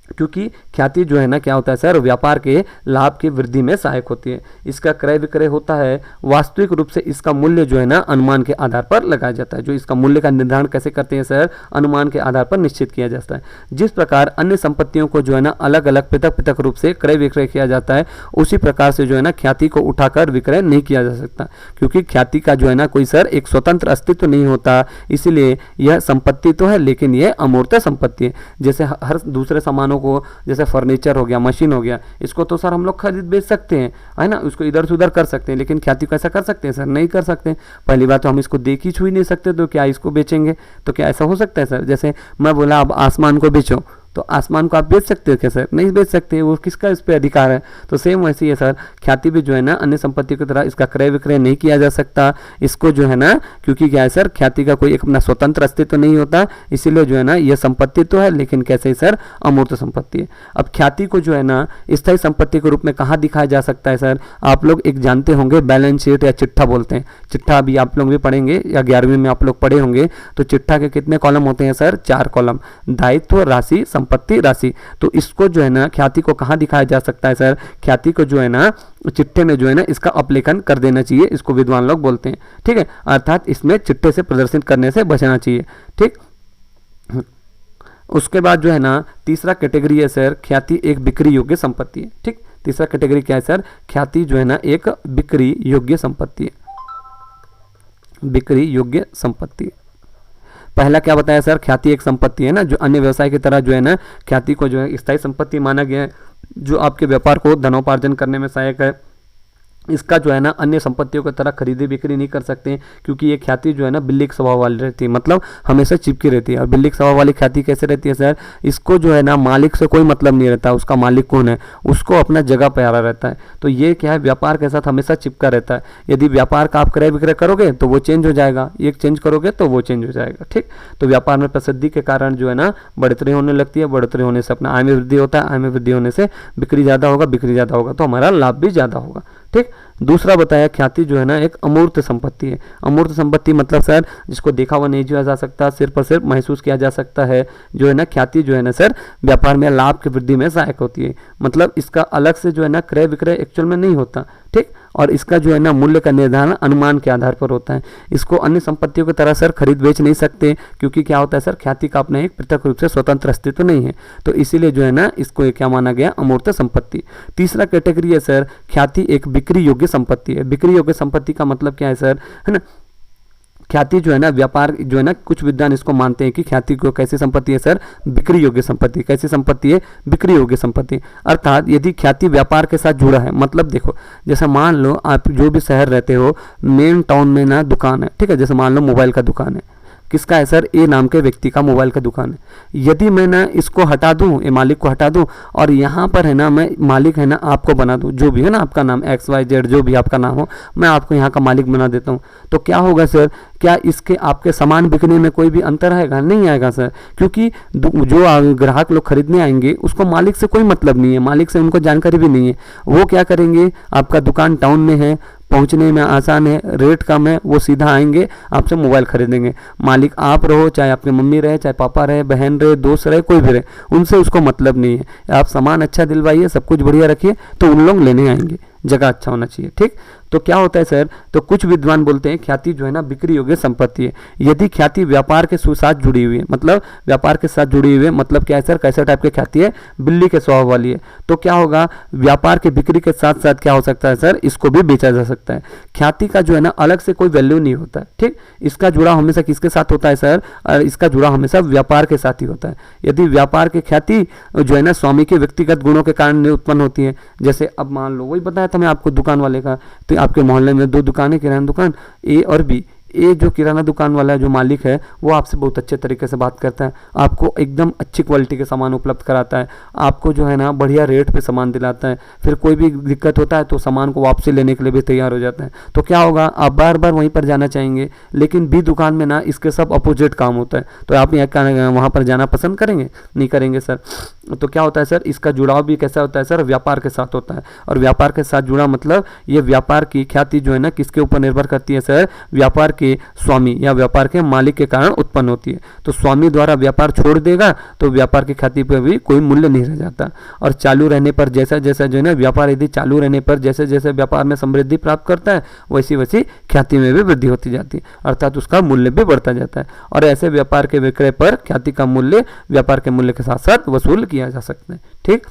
क्योंकि ख्याति जो है ना क्या होता है सर, व्यापार के लाभ की वृद्धि में सहायक होती है। इसका क्रय विक्रय होता है। वास्तविक रूप से इसका मूल्य जो है ना अनुमान के आधार पर लगाया जाता है। जो इसका मूल्य का निर्धारण कैसे करते हैं सर, अनुमान के आधार पर निश्चित किया जाता है। जिस प्रकार अन्य संपत्तियों को जो है ना अलग अलग पृथक पृथक रूप से क्रय विक्रय किया जाता है, उसी प्रकार से जो है ना ख्याति को उठाकर विक्रय नहीं किया जा सकता, क्योंकि ख्याति का जो है ना कोई सर एक स्वतंत्र अस्तित्व नहीं होता। इसीलिए यह संपत्ति तो है लेकिन यह अमूर्त संपत्ति है। जैसे हर दूसरे सामानों को, जैसे फर्नीचर हो गया, मशीन हो गया, इसको तो सर हम लोग खरीद बेच सकते हैं, है ना, उसको इधर से उधर कर सकते हैं, लेकिन ख्याति को ऐसा कर सकते हैं सर, नहीं कर सकते। पहली बात तो हम इसको देख ही छू ही नहीं सकते, तो क्या इसको बेचेंगे? तो क्या ऐसा हो सकता है सर? जैसे मैं बोला अब आसमान को बेचो, तो आसमान को आप बेच सकते हो क्या सर? नहीं बेच सकते, वो किसका इस पर अधिकार है? तो सेम वैसे ही है सर, ख्याति भी जो है ना अन्य संपत्ति की तरह इसका क्रय विक्रय नहीं किया जा सकता। इसको जो है ना, क्योंकि क्या है सर, ख्याति का कोई एक अपना स्वतंत्र अस्तित्व नहीं होता, इसीलिए जो है ना यह संपत्ति तो है लेकिन कैसे सर, अमूर्त संपत्ति है। अब ख्याति को जो है ना स्थायी संपत्ति के रूप में कहाँ दिखाया जा सकता है सर? आप लोग एक जानते होंगे बैलेंस शीट या चिट्ठा बोलते हैं। चिट्ठा अभी आप लोग भी पढ़ेंगे या 11वीं में आप लोग पढ़े होंगे। तो चिट्ठा के कितने कॉलम होते हैं सर? 4 कॉलम, दायित्व, राशि, संपत्ति, राशि। तो इसको जो है ना ख्याति को कहाँ दिखाया जा सकता है सर? ख्याति को जो है ना चिट्ठे में जो है ना इसका अपलेखन कर देना चाहिए, इसको विद्वान लोग बोलते हैं। ठीक है, अर्थात इसमें चिट्ठे से प्रदर्शित करने से बचना चाहिए। ठीक, उसके बाद जो है ना तीसरा कैटेगरी है सर, ख्याति एक बिक्री योग्य संपत्ति है। ठीक, तीसरा कैटेगरी क्या है सर? ख्याति जो है ना एक बिक्री योग्य संपत्ति है, बिक्री योग्य संपत्ति है। पहला क्या बताया सर? ख्याति एक संपत्ति है ना, जो अन्य व्यवसाय की तरह जो है ना ख्याति को जो है स्थायी संपत्ति माना गया है, जो आपके व्यापार को धनोपार्जन करने में सहायक है। इसका जो है ना अन्य संपत्तियों की तरह खरीदी बिक्री नहीं कर सकते, क्योंकि ये ख्याति जो है ना बिल्ली के स्वभाव वाली रहती है, मतलब हमेशा चिपकी रहती है। और बिल्ली के स्वभाव वाली ख्याति कैसे रहती है सर? इसको जो है ना मालिक से कोई मतलब नहीं रहता, उसका मालिक कौन है उसको अपना जगह प्यारा रहता है। तो ये क्या है, व्यापार के साथ हमेशा चिपका रहता है। यदि व्यापार का आप क्रय विक्रय करोगे तो वो चेंज हो जाएगा, एक चेंज करोगे तो वो चेंज हो जाएगा। ठीक, तो व्यापार में प्रसिद्धि के कारण जो है ना बढ़ोतरी होने लगती है, बढ़ोतरी होने से अपना आय में वृद्धि होता है, आय में वृद्धि होने से बिक्री ज़्यादा होगा, बिक्री ज़्यादा होगा तो हमारा लाभ भी ज़्यादा होगा। ठीक। दूसरा बताया ख्याति जो है ना एक अमूर्त संपत्ति है। अमूर्त संपत्ति मतलब सर जिसको देखा हुआ नहीं किया जा सकता, सिर्फ और सिर्फ महसूस किया जा सकता है। जो है ना ख्याति जो है ना सर व्यापार में लाभ की वृद्धि में सहायक होती है। मतलब इसका अलग से जो है ना क्रय विक्रय एक्चुअल में नहीं होता, ठीक। और इसका जो है ना मूल्य का निर्धारण अनुमान के आधार पर होता है। इसको अन्य संपत्तियों की तरह सर खरीद बेच नहीं सकते, क्योंकि क्या होता है सर ख्याति का अपना एक पृथक रूप से स्वतंत्र अस्तित्व नहीं है। तो इसीलिए जो है ना इसको क्या माना गया, अमूर्त संपत्ति। तीसरा कैटेगरी है सर ख्याति एक बिक्री योग्य संपत्ति है। बिक्री योग्य संपत्ति का मतलब क्या है सर, है ना, ख्याति जो है ना व्यापार जो है ना कुछ विद्वान इसको मानते हैं कि ख्याति को कैसी संपत्ति है सर, बिक्री योग्य संपत्ति। कैसी संपत्ति है, बिक्री योग्य संपत्ति। अर्थात यदि ख्याति व्यापार के साथ जुड़ा है, मतलब देखो जैसे मान लो आप जो भी शहर रहते हो, मेन टाउन में ना दुकान है, ठीक है, जैसे मान लो मोबाइल का दुकान है, किसका है सर, ए नाम के व्यक्ति का मोबाइल का दुकान है। यदि मैं ना इसको हटा दूं, ए मालिक को हटा दूं, और यहाँ पर है ना मैं मालिक है ना आपको बना दूं, जो भी है ना आपका नाम XYZ जो भी आपका नाम हो, मैं आपको यहाँ का मालिक बना देता हूँ, तो क्या होगा सर, क्या इसके आपके सामान बिकने में कोई भी अंतर आएगा? नहीं आएगा सर, क्योंकि जो ग्राहक लोग खरीदने आएंगे उसको मालिक से कोई मतलब नहीं है, मालिक से उनको जानकारी भी नहीं है। वो क्या करेंगे, आपका दुकान टाउन में है, पहुंचने में आसान है, रेट कम है, वो सीधा आएंगे आपसे मोबाइल खरीदेंगे। मालिक आप रहो, चाहे आपके मम्मी रहे, चाहे पापा रहे, बहन रहे, दोस्त रहे, कोई भी रहे, उनसे उसको मतलब नहीं है। आप सामान अच्छा दिलवाइए, सब कुछ बढ़िया रखिए, तो उन लोग लेने आएंगे, जगह अच्छा होना चाहिए, ठीक। तो क्या होता है सर, तो कुछ विद्वान बोलते हैं ख्याति जो है ना बिक्री योग्य संपत्ति है यदि ख्याति व्यापार के साथ जुड़ी हुई है। मतलब व्यापार के साथ जुड़ी हुई है मतलब क्या है सर, कैसे टाइप की ख्याति है, बिल्ली के स्वभाव वाली है। तो क्या होगा, व्यापार के बिक्री के साथ साथ क्या हो सकता है सर, इसको भी बेचा जा सकता है। ख्याति का जो है ना अलग से कोई वैल्यू नहीं होता है, ठीक। इसका जुड़ा हमेशा किसके साथ होता है सर, इसका जुड़ा हमेशा व्यापार के साथ ही होता है। यदि व्यापार की ख्याति जो है ना स्वामी के व्यक्तिगत गुणों के कारण उत्पन्न होती है, जैसे अब मान लो वही बताया था मैं आपको दुकान वाले का, तो आपके मोहल्ले में दो दुकानें, किराना दुकान ए और बी। ए जो किराना दुकान वाला जो मालिक है वो आपसे बहुत अच्छे तरीके से बात करता है, आपको एकदम अच्छी क्वालिटी के सामान उपलब्ध कराता है, आपको जो है ना बढ़िया रेट पे सामान दिलाता है, फिर कोई भी दिक्कत होता है तो सामान को वापसी लेने के लिए भी तैयार हो जाता है। तो क्या होगा, आप बार बार वहीं पर जाना चाहेंगे। लेकिन बी दुकान में ना इसके सब अपोजिट काम होता है, तो आप वहाँ पर जाना पसंद करेंगे? नहीं करेंगे सर। तो क्या होता है सर, इसका जुड़ाव भी कैसा होता है सर, व्यापार के साथ होता है। और व्यापार के साथ जुड़ा मतलब ये व्यापार की ख्याति जो है ना किसके ऊपर निर्भर करती है सर, व्यापार के स्वामी या व्यापार के मालिक के कारण उत्पन्न होती है। तो स्वामी द्वारा व्यापार छोड़ देगा तो व्यापार की ख्याति पर भी कोई मूल्य नहीं रह जाता। और चालू रहने पर जैसा जैसा जो है ना व्यापार यदि चालू रहने पर जैसे जैसे व्यापार में समृद्धि प्राप्त करता है वैसी वैसी ख्याति में भी वृद्धि होती जाती है, अर्थात उसका मूल्य भी बढ़ता जाता है। और ऐसे व्यापार के विक्रय पर ख्याति का मूल्य व्यापार के मूल्य के साथ साथ वसूल किया जा सकता है, ठीक।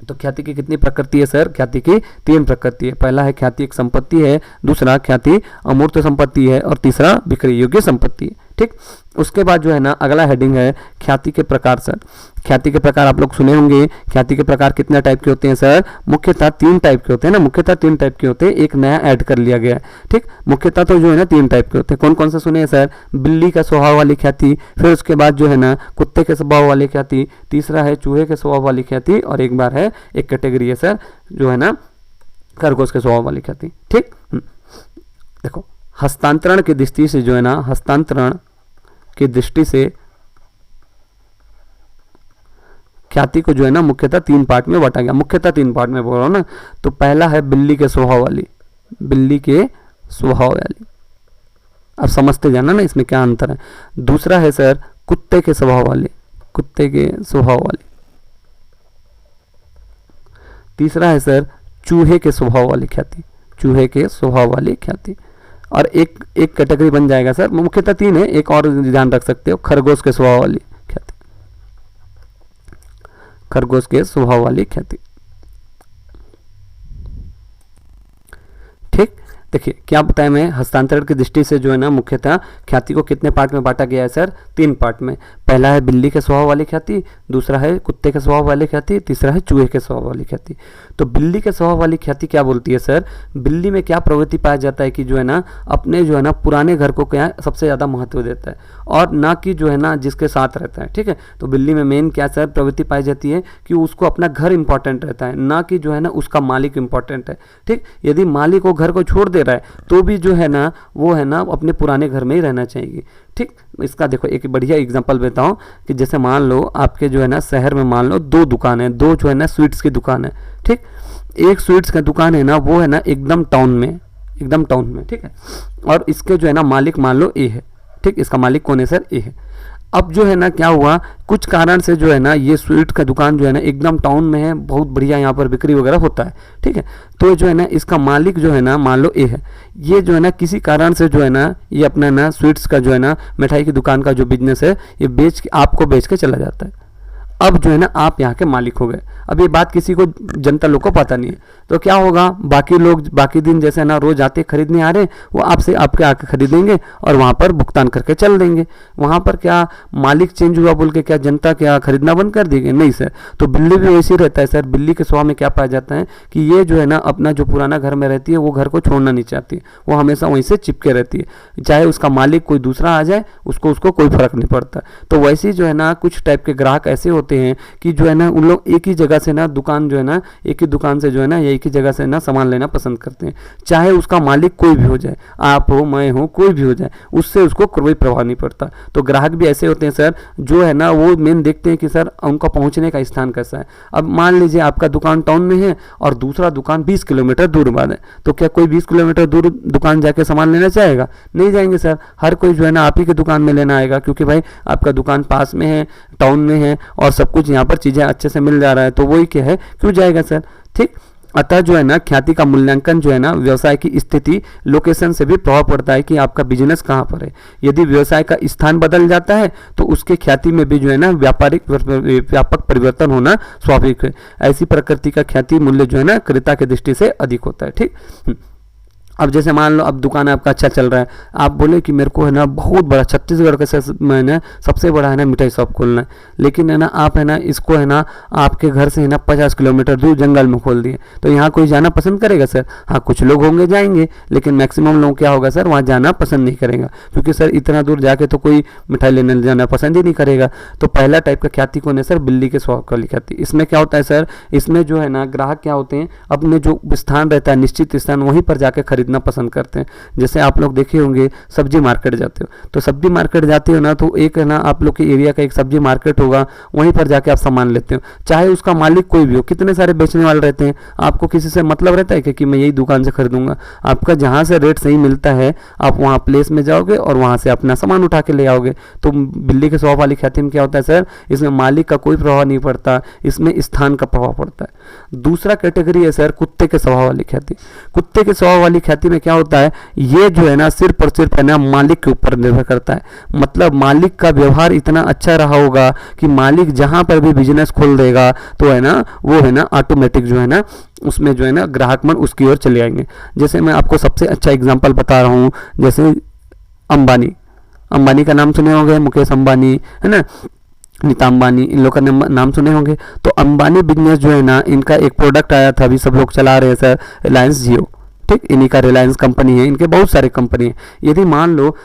तो ख्याति की कितनी प्रकृति है सर, ख्याति की 3 प्रकृति है। पहला है ख्याति एक संपत्ति है, दूसरा ख्याति अमूर्त संपत्ति है, और तीसरा बिक्री योग्य संपत्ति है, ठीक। उसके बाद जो है ना अगला हेडिंग है ख्याति के प्रकार सर। ख्याति के प्रकार आप लोग सुने होंगे। ख्याति के प्रकार कितने टाइप के होते हैं सर, मुख्यतः 3 टाइप के होते हैं ना, मुख्यतः 3 टाइप के होते हैं, एक नया ऐड कर लिया गया है, ठीक। मुख्यतः तो जो है ना 3 टाइप के होते हैं। कौन कौन से सुने हैं सर, बिल्ली का स्वभाव वाली ख्याति, फिर उसके बाद जो है ना कुत्ते के स्वभाव वाली ख्याति, तीसरा है चूहे के स्वभाव वाली ख्याति, और एक बार है एक कैटेगरी है सर जो है ना खरगोश के स्वभाव वाली ख्याति, ठीक। देखो हस्तांतरण की दृष्टि से जो है ना, हस्तांतरण की दृष्टि से ख्याति को जो है ना मुख्यतः 3 पार्ट में बांटा गया। मुख्यतः 3 पार्ट में बोल रहा हूं ना। तो पहला है बिल्ली के स्वभाव वाली, बिल्ली के स्वभाव वाली, अब समझते जाना ना इसमें क्या अंतर है। दूसरा है सर कुत्ते के स्वभाव वाली, कुत्ते के स्वभाव वाली। तीसरा है सर चूहे के स्वभाव वाली ख्याति, चूहे के स्वभाव वाली ख्याति। और एक कैटेगरी बन जाएगा सर, मुख्यतः 3 है, एक और ध्यान रख सकते हो, खरगोश के स्वभाव वाली ख्याति, खरगोश के स्वभाव वाली ख्याति, ठीक। देखिए क्या बताया मैं, हस्तांतरण की दृष्टि से जो है ना मुख्यतः ख्याति को कितने पार्ट में बांटा गया है सर, 3 पार्ट में। पहला है बिल्ली के स्वभाव वाली ख्याति, दूसरा है कुत्ते के स्वभाव वाली ख्याति, तीसरा है चूहे के स्वभाव वाली ख्याति। तो बिल्ली के स्वभाव वाली ख्याति क्या बोलती है सर, बिल्ली में क्या प्रवृत्ति पाया जाता है कि जो है ना अपने जो है ना पुराने घर को क्या सबसे ज़्यादा महत्व देता है, और ना कि जो है ना जिसके साथ रहता है, ठीक है। तो बिल्ली में मेन क्या सर प्रवृत्ति पाई जाती है कि उसको अपना घर इंपॉर्टेंट रहता है, ना कि जो है ना उसका मालिक इंपॉर्टेंट है, ठीक। यदि मालिक वो घर को छोड़ दे रहा है तो भी जो है ना वो है ना अपने पुराने घर में ही रहना चाहिए, ठीक। इसका देखो एक बढ़िया एग्जांपल देता हूँ कि जैसे मान लो आपके जो है ना शहर में मान लो 2 दुकान है, 2 जो है ना स्वीट्स की दुकान है, ठीक। एक स्वीट्स का दुकान है ना, वो है ना एकदम टाउन में, ठीक है। और इसके जो है ना मालिक मान लो ए है, ठीक। इसका मालिक कौन है सर? ए है। अब जो है ना क्या हुआ, कुछ कारण से जो है ना ये स्वीट का दुकान जो है ना एकदम टाउन में है, बहुत बढ़िया यहाँ पर बिक्री वगैरह होता है, ठीक है। तो जो है ना इसका मालिक जो है ना मान लो ए है, ये जो है ना किसी कारण से जो है ना ये अपना ना स्वीट्स का जो है ना मिठाई की दुकान का जो बिजनेस है ये आपको बेच के चला जाता है। अब जो है ना आप यहाँ के मालिक हो गए। अब ये बात किसी को, जनता लोग को पता नहीं है, तो क्या होगा, बाकी लोग बाकी दिन जैसे ना रोज आते खरीदने आ रहे, वो आपसे आपके आके खरीदेंगे और वहाँ पर भुगतान करके चल देंगे। वहाँ पर क्या मालिक चेंज हुआ बोल के क्या जनता क्या खरीदना बंद कर देगी? नहीं सर। तो बिल्ली भी वैसे ही रहता है सर। बिल्ली के स्वभाव में क्या पाया जाता है कि ये जो है ना अपना जो पुराना घर में रहती है वो घर को छोड़ना नहीं चाहती, वो हमेशा वहीं से चिपके रहती है, चाहे उसका मालिक कोई दूसरा आ जाए उसको कोई फर्क नहीं पड़ता। तो वैसे ही जो है ना कुछ टाइप के ग्राहक ऐसे होते हैं कि जो है ना उन लोग एक ही जगह से ना दुकान जो है ना एक ही दुकान से जो है ना या एक ही जगह से ना सामान लेना पसंद करते हैं, चाहे उसका मालिक कोई भी हो जाए, आप हो, मैं हो, कोई भी हो जाए, उससे उसको कोई प्रभाव नहीं पड़ता। तो ग्राहक भी ऐसे होते हैं सर, जो है ना वो मेन देखते हैं कि सर उनका पहुंचने का स्थान कैसा है। अब मान लीजिए आपका दुकान टाउन में है और दूसरा दुकान 20 किलोमीटर दूर बाद है, तो क्या कोई 20 किलोमीटर दूर दुकान जाके सामान लेना चाहेगा? नहीं जाएंगे सर। हर कोई जो है ना आप ही की दुकान में लेना आएगा, क्योंकि भाई आपका दुकान पास में है, टाउन में है और सब कुछ यहाँ पर चीज़ें अच्छे से मिल जा रहा है, तो वही क्या है, क्यों जाएगा सर, ठीक। अतः जो है ना ख्याति का मूल्यांकन जो है ना व्यवसाय की स्थिति, लोकेशन से भी प्रभाव पड़ता है कि आपका बिजनेस कहाँ पर है। यदि व्यवसाय का स्थान बदल जाता है तो उसके ख्याति में भी जो है ना व्यापक परिवर्तन होना स्वाभाविक है। ऐसी प्रकृति का ख्याति मूल्य जो है ना क्रेता की दृष्टि से अधिक होता है, ठीक। अब जैसे मान लो अब दुकान आपका अच्छा चल रहा है, आप बोले कि मेरे को है ना बहुत बड़ा छत्तीसगढ़ का मैंने सबसे बड़ा है ना मिठाई शॉप खोलना है, लेकिन है ना आप है ना इसको है ना आपके घर से है ना 50 किलोमीटर दूर जंगल में खोल दिए, तो यहाँ कोई जाना पसंद करेगा सर? हाँ, कुछ लोग होंगे जाएंगे, लेकिन मैक्सिमम लोग क्या होगा सर, वहाँ जाना पसंद नहीं करेगा, क्योंकि सर इतना दूर जाके तो कोई मिठाई लेने जाना पसंद ही नहीं करेगा। तो पहला टाइप का ख्याति कौन है सर? बिल्ली के स्वभाव वाली ख्याति। इसमें क्या होता है सर, इसमें जो है ना ग्राहक क्या होते हैं, अपने जो स्थान रहता है निश्चित स्थान वहीं पर जाकर खरीदना पसंद करते हैं। जैसे आप लोग देखे होंगे सब्जी मार्केट जाते हो, तो सब्जी मार्केट जाते हो ना तो एक है ना आप लोग के एरिया का एक सब्जी मार्केट होगा, वहीं पर जाके आप सामान लेते हो, चाहे उसका मालिक कोई भी हो। कितने सारे बेचने वाले रहते हैं, आपको किसी से मतलब रहता है कि मैं यही दुकान से खरीदूंगा? आपका जहां से रेट सही मिलता है आप वहां प्लेस में जाओगे और वहां से अपना सामान उठा के ले आओगे। तो बिल्ली के स्वभाव वाली ख्याति में क्या होता है सर, इसमें मालिक का कोई प्रभाव नहीं पड़ता, इसमें स्थान का प्रभाव पड़ता है। दूसरा कैटेगरी है सर कुत्ते के स्वभाव वाली ख्याति। कुत्ते के स्वभाव वाली ख्याति में क्या होता है, ये जो है ना सिर्फ और सिर्फ है ना मालिक के ऊपर निर्भर करता है। मतलब मालिक का व्यवहार इतना अच्छा रहा होगा कि मालिक जहां पर भी बिजनेस खोल देगा तो है ना वो है ना ऑटोमेटिक जो है ना उसमें जो है ना ग्राहक मन उसकी ओर चले आएंगे। जैसे मैं आपको सबसे अच्छा एग्जांपल बता रहा हूँ, जैसे अंबानी का नाम सुने होंगे, मुकेश अंबानी है ना, नीता अंबानी, इन लोगों का नाम सुने होंगे। तो अंबानी बिजनेस जो है ना, इनका एक प्रोडक्ट आया था, अभी सब लोग चला रहे हैं सर, रिलायंस जियो, ठीक। इन्हीं का रिलायंस कंपनी है, इनके बहुत सारे कंपनी है। यदि मान लो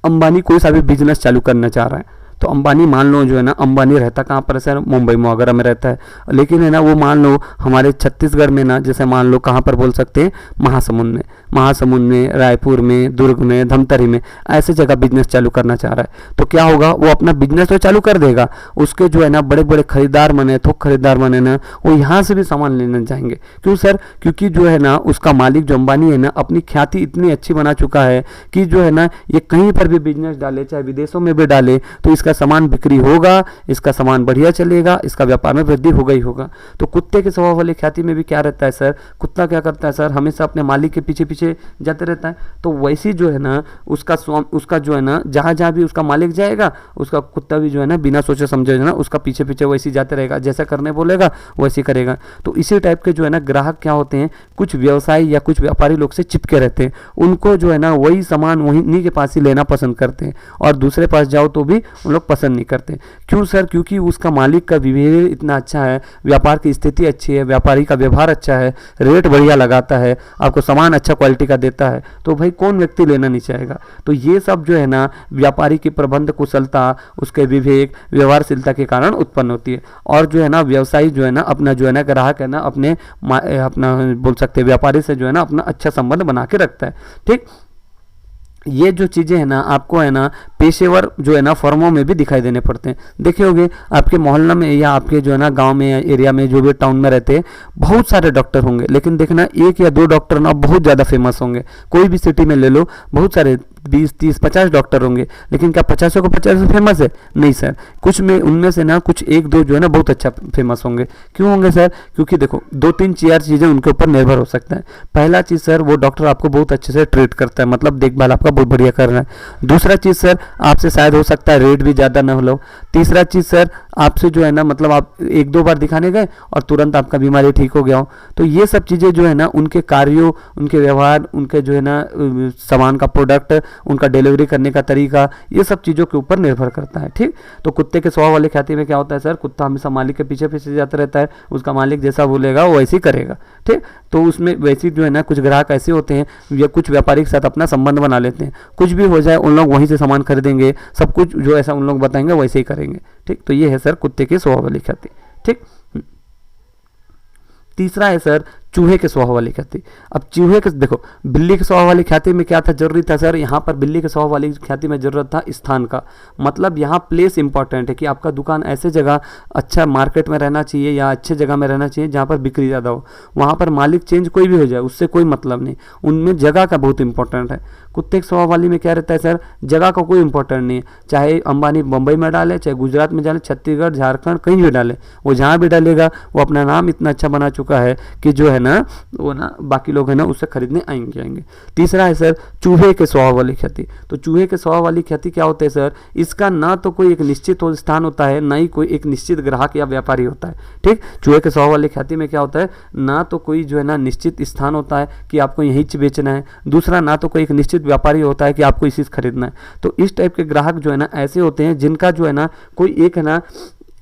अंबानी कोई सा भी बिजनेस चालू करना चाह रहा है, तो अंबानी मान लो जो है ना, अंबानी रहता कहाँ पर है सर, मुंबई में वगैरह में रहता है, लेकिन है ना वो मान लो हमारे छत्तीसगढ़ में ना, जैसे मान लो कहाँ पर बोल सकते हैं, महासमुंद में, रायपुर में, दुर्ग में, धमतरी में, ऐसे जगह बिजनेस चालू करना चाह रहा है। तो क्या होगा, वो अपना बिजनेस तो चालू कर देगा, उसके जो है ना बड़े बड़े खरीदार बने, थोक खरीदार बने ना, वो यहाँ से भी सामान लेने जाएंगे। क्यों सर? क्योंकि जो है ना उसका मालिक जो अंबानी है ना, अपनी ख्याति इतनी अच्छी बना चुका है कि जो है ना ये कहीं पर भी बिजनेस डाले, चाहे विदेशों में भी डाले, तो इसका सामान बिक्री होगा, इसका सामान बढ़िया चलेगा, इसका व्यापार में वृद्धि होगा ही होगा। तो कुत्ते के स्वभाव वाली ख्याति में भी क्या रहता है सर, कुत्ता क्या करता है सर, हमेशा अपने मालिक के पीछे पीछे जाते रहता है। तो वैसी जो है ना उसका जो है ना जहाँ जहाँ भी उसका मालिक जाएगा, उसका कुत्ता भी जो है ना बिना सोचे समझे ना उसका पीछे पीछे वैसे जाते रहेगा, जैसा करने बोलेगा वैसे करेगा। तो इसी टाइप के जो है ना ग्राहक क्या होते हैं, कुछ व्यवसायी या कुछ व्यापारी लोग से चिपके रहते हैं, उनको जो है ना वही सामान वहीं के पास ही लेना पसंद करते हैं, और दूसरे पास जाओ तो भी उन लोग पसंद नहीं करते। क्यों सर? क्योंकि उसका मालिक का बिहेवियर इतना अच्छा है, व्यापार की स्थिति अच्छी है, व्यापारी का व्यवहार अच्छा है, रेट बढ़िया लगाता है, आपको सामान अच्छा क्वालिटी का देता है, तो भाई कौन व्यक्ति लेना नहीं चाहेगा। तो ये सब जो है ना व्यापारी की प्रबंध कुशलता, उसके विवेक, व्यवहारशीलता के कारण उत्पन्न होती है। और जो है ना व्यवसायी जो है ना अपना जो है ना ग्राहक है ना अपना बोल सकते हैं व्यापारी से जो है ना अपना अच्छा संबंध बना के रखता है, ठीक। ये जो चीज़ें हैं ना आपको है ना पेशेवर जो है ना फर्मों में भी दिखाई देने पड़ते हैं। देखे होंगे आपके मोहल्ला में या आपके जो है ना गांव में या एरिया में जो भी टाउन में रहते हैं बहुत सारे डॉक्टर होंगे, लेकिन देखना 1 या 2 डॉक्टर ना बहुत ज़्यादा फेमस होंगे। कोई भी सिटी में ले लो, बहुत सारे 20, 30, 50 डॉक्टर होंगे, लेकिन क्या 50 को 50 फेमस है? नहीं सर। कुछ में उनमें से ना कुछ 1-2 जो है ना बहुत अच्छा फेमस होंगे। क्यों होंगे सर? क्योंकि देखो 2-3-4 चीज़ें उनके ऊपर निर्भर हो सकता है। पहला चीज़ सर, वो डॉक्टर आपको बहुत अच्छे से ट्रीट करता है, मतलब देखभाल आपका बहुत बढ़िया कर रहा है। दूसरा चीज़ सर, आपसे शायद हो सकता है रेट भी ज़्यादा ना हो लो। तीसरा चीज़ सर, आपसे जो है ना मतलब आप 1-2 बार दिखाने गए और तुरंत आपका बीमारी ठीक हो गया हो। तो ये सब चीज़ें जो है ना उनके कार्यों, उनके व्यवहार, उनके जो है ना सामान का प्रोडक्ट, उनका डिलीवरी करने का तरीका, ये सब चीज़ों के ऊपर निर्भर करता है। ठीक, तो कुत्ते के स्वभाव वाले ख्याति में क्या होता है सर, कुत्ता हमेशा मालिक के पीछे पीछे जाता रहता है, उसका मालिक जैसा बोलेगा वो वैसे ही करेगा। ठीक, तो उसमें वैसे जो है ना कुछ ग्राहक ऐसे होते हैं या कुछ व्यापारी के साथ अपना संबंध बना लेते हैं, कुछ भी हो जाए उन लोग वहीं से सामान खरीदेंगे, सब कुछ जो ऐसा उन लोग बताएंगे वैसे ही करेंगे। ठीक, तो ये है सर कुत्ते के स्वभाव वाली ख्याति। ठीक, तीसरा है सर चूहे के स्वभाव वाली ख्याति। अब चूहे के देखो, बिल्ली के स्वभाव वाली ख्याति में क्या था, जरूरी था सर, यहाँ पर बिल्ली के स्वभाव वाली ख्याति में जरूरत था स्थान का, मतलब यहाँ प्लेस इंपॉर्टेंट है कि आपका दुकान ऐसे जगह अच्छा मार्केट में रहना चाहिए या अच्छे जगह में रहना चाहिए जहाँ पर बिक्री ज़्यादा हो। वहाँ पर मालिक चेंज कोई भी हो जाए उससे कोई मतलब नहीं, उनमें जगह का बहुत इंपॉर्टेंट है। कुत्ते के स्वभाव वाली में क्या रहता है सर, जगह का कोई इंपॉर्टेंट नहीं है, चाहे अंबानी बम्बई में डाले, चाहे गुजरात में डाले, छत्तीसगढ़, झारखंड, कहीं भी डाले, वो जहाँ भी डालेगा वो अपना नाम इतना अच्छा बना चुका है कि जो है ना वो ना बाकी लोग है ना उससे खरीदने आएंगे। तीसरा है सर चूहे के स्वभाव वाली ख्याति। तो चूहे के स्वभाव वाली ख्याति क्या होता है सर, इसका ना तो कोई एक निश्चित स्थान होता है, ना ही कोई एक निश्चित ग्राहक या व्यापारी होता है। ठीक, चूहे के स्वभाव वाली ख्याति में क्या होता है, ना तो कोई जो है ना निश्चित स्थान होता है कि आपको यहीं से बेचना है, दूसरा ना तो कोई एक निश्चित व्यापारी होता है कि आपको इसी से खरीदना है। तो इस टाइप के ग्राहक जो है ना ऐसे होते हैं जिनका जो है ना कोई एक है ना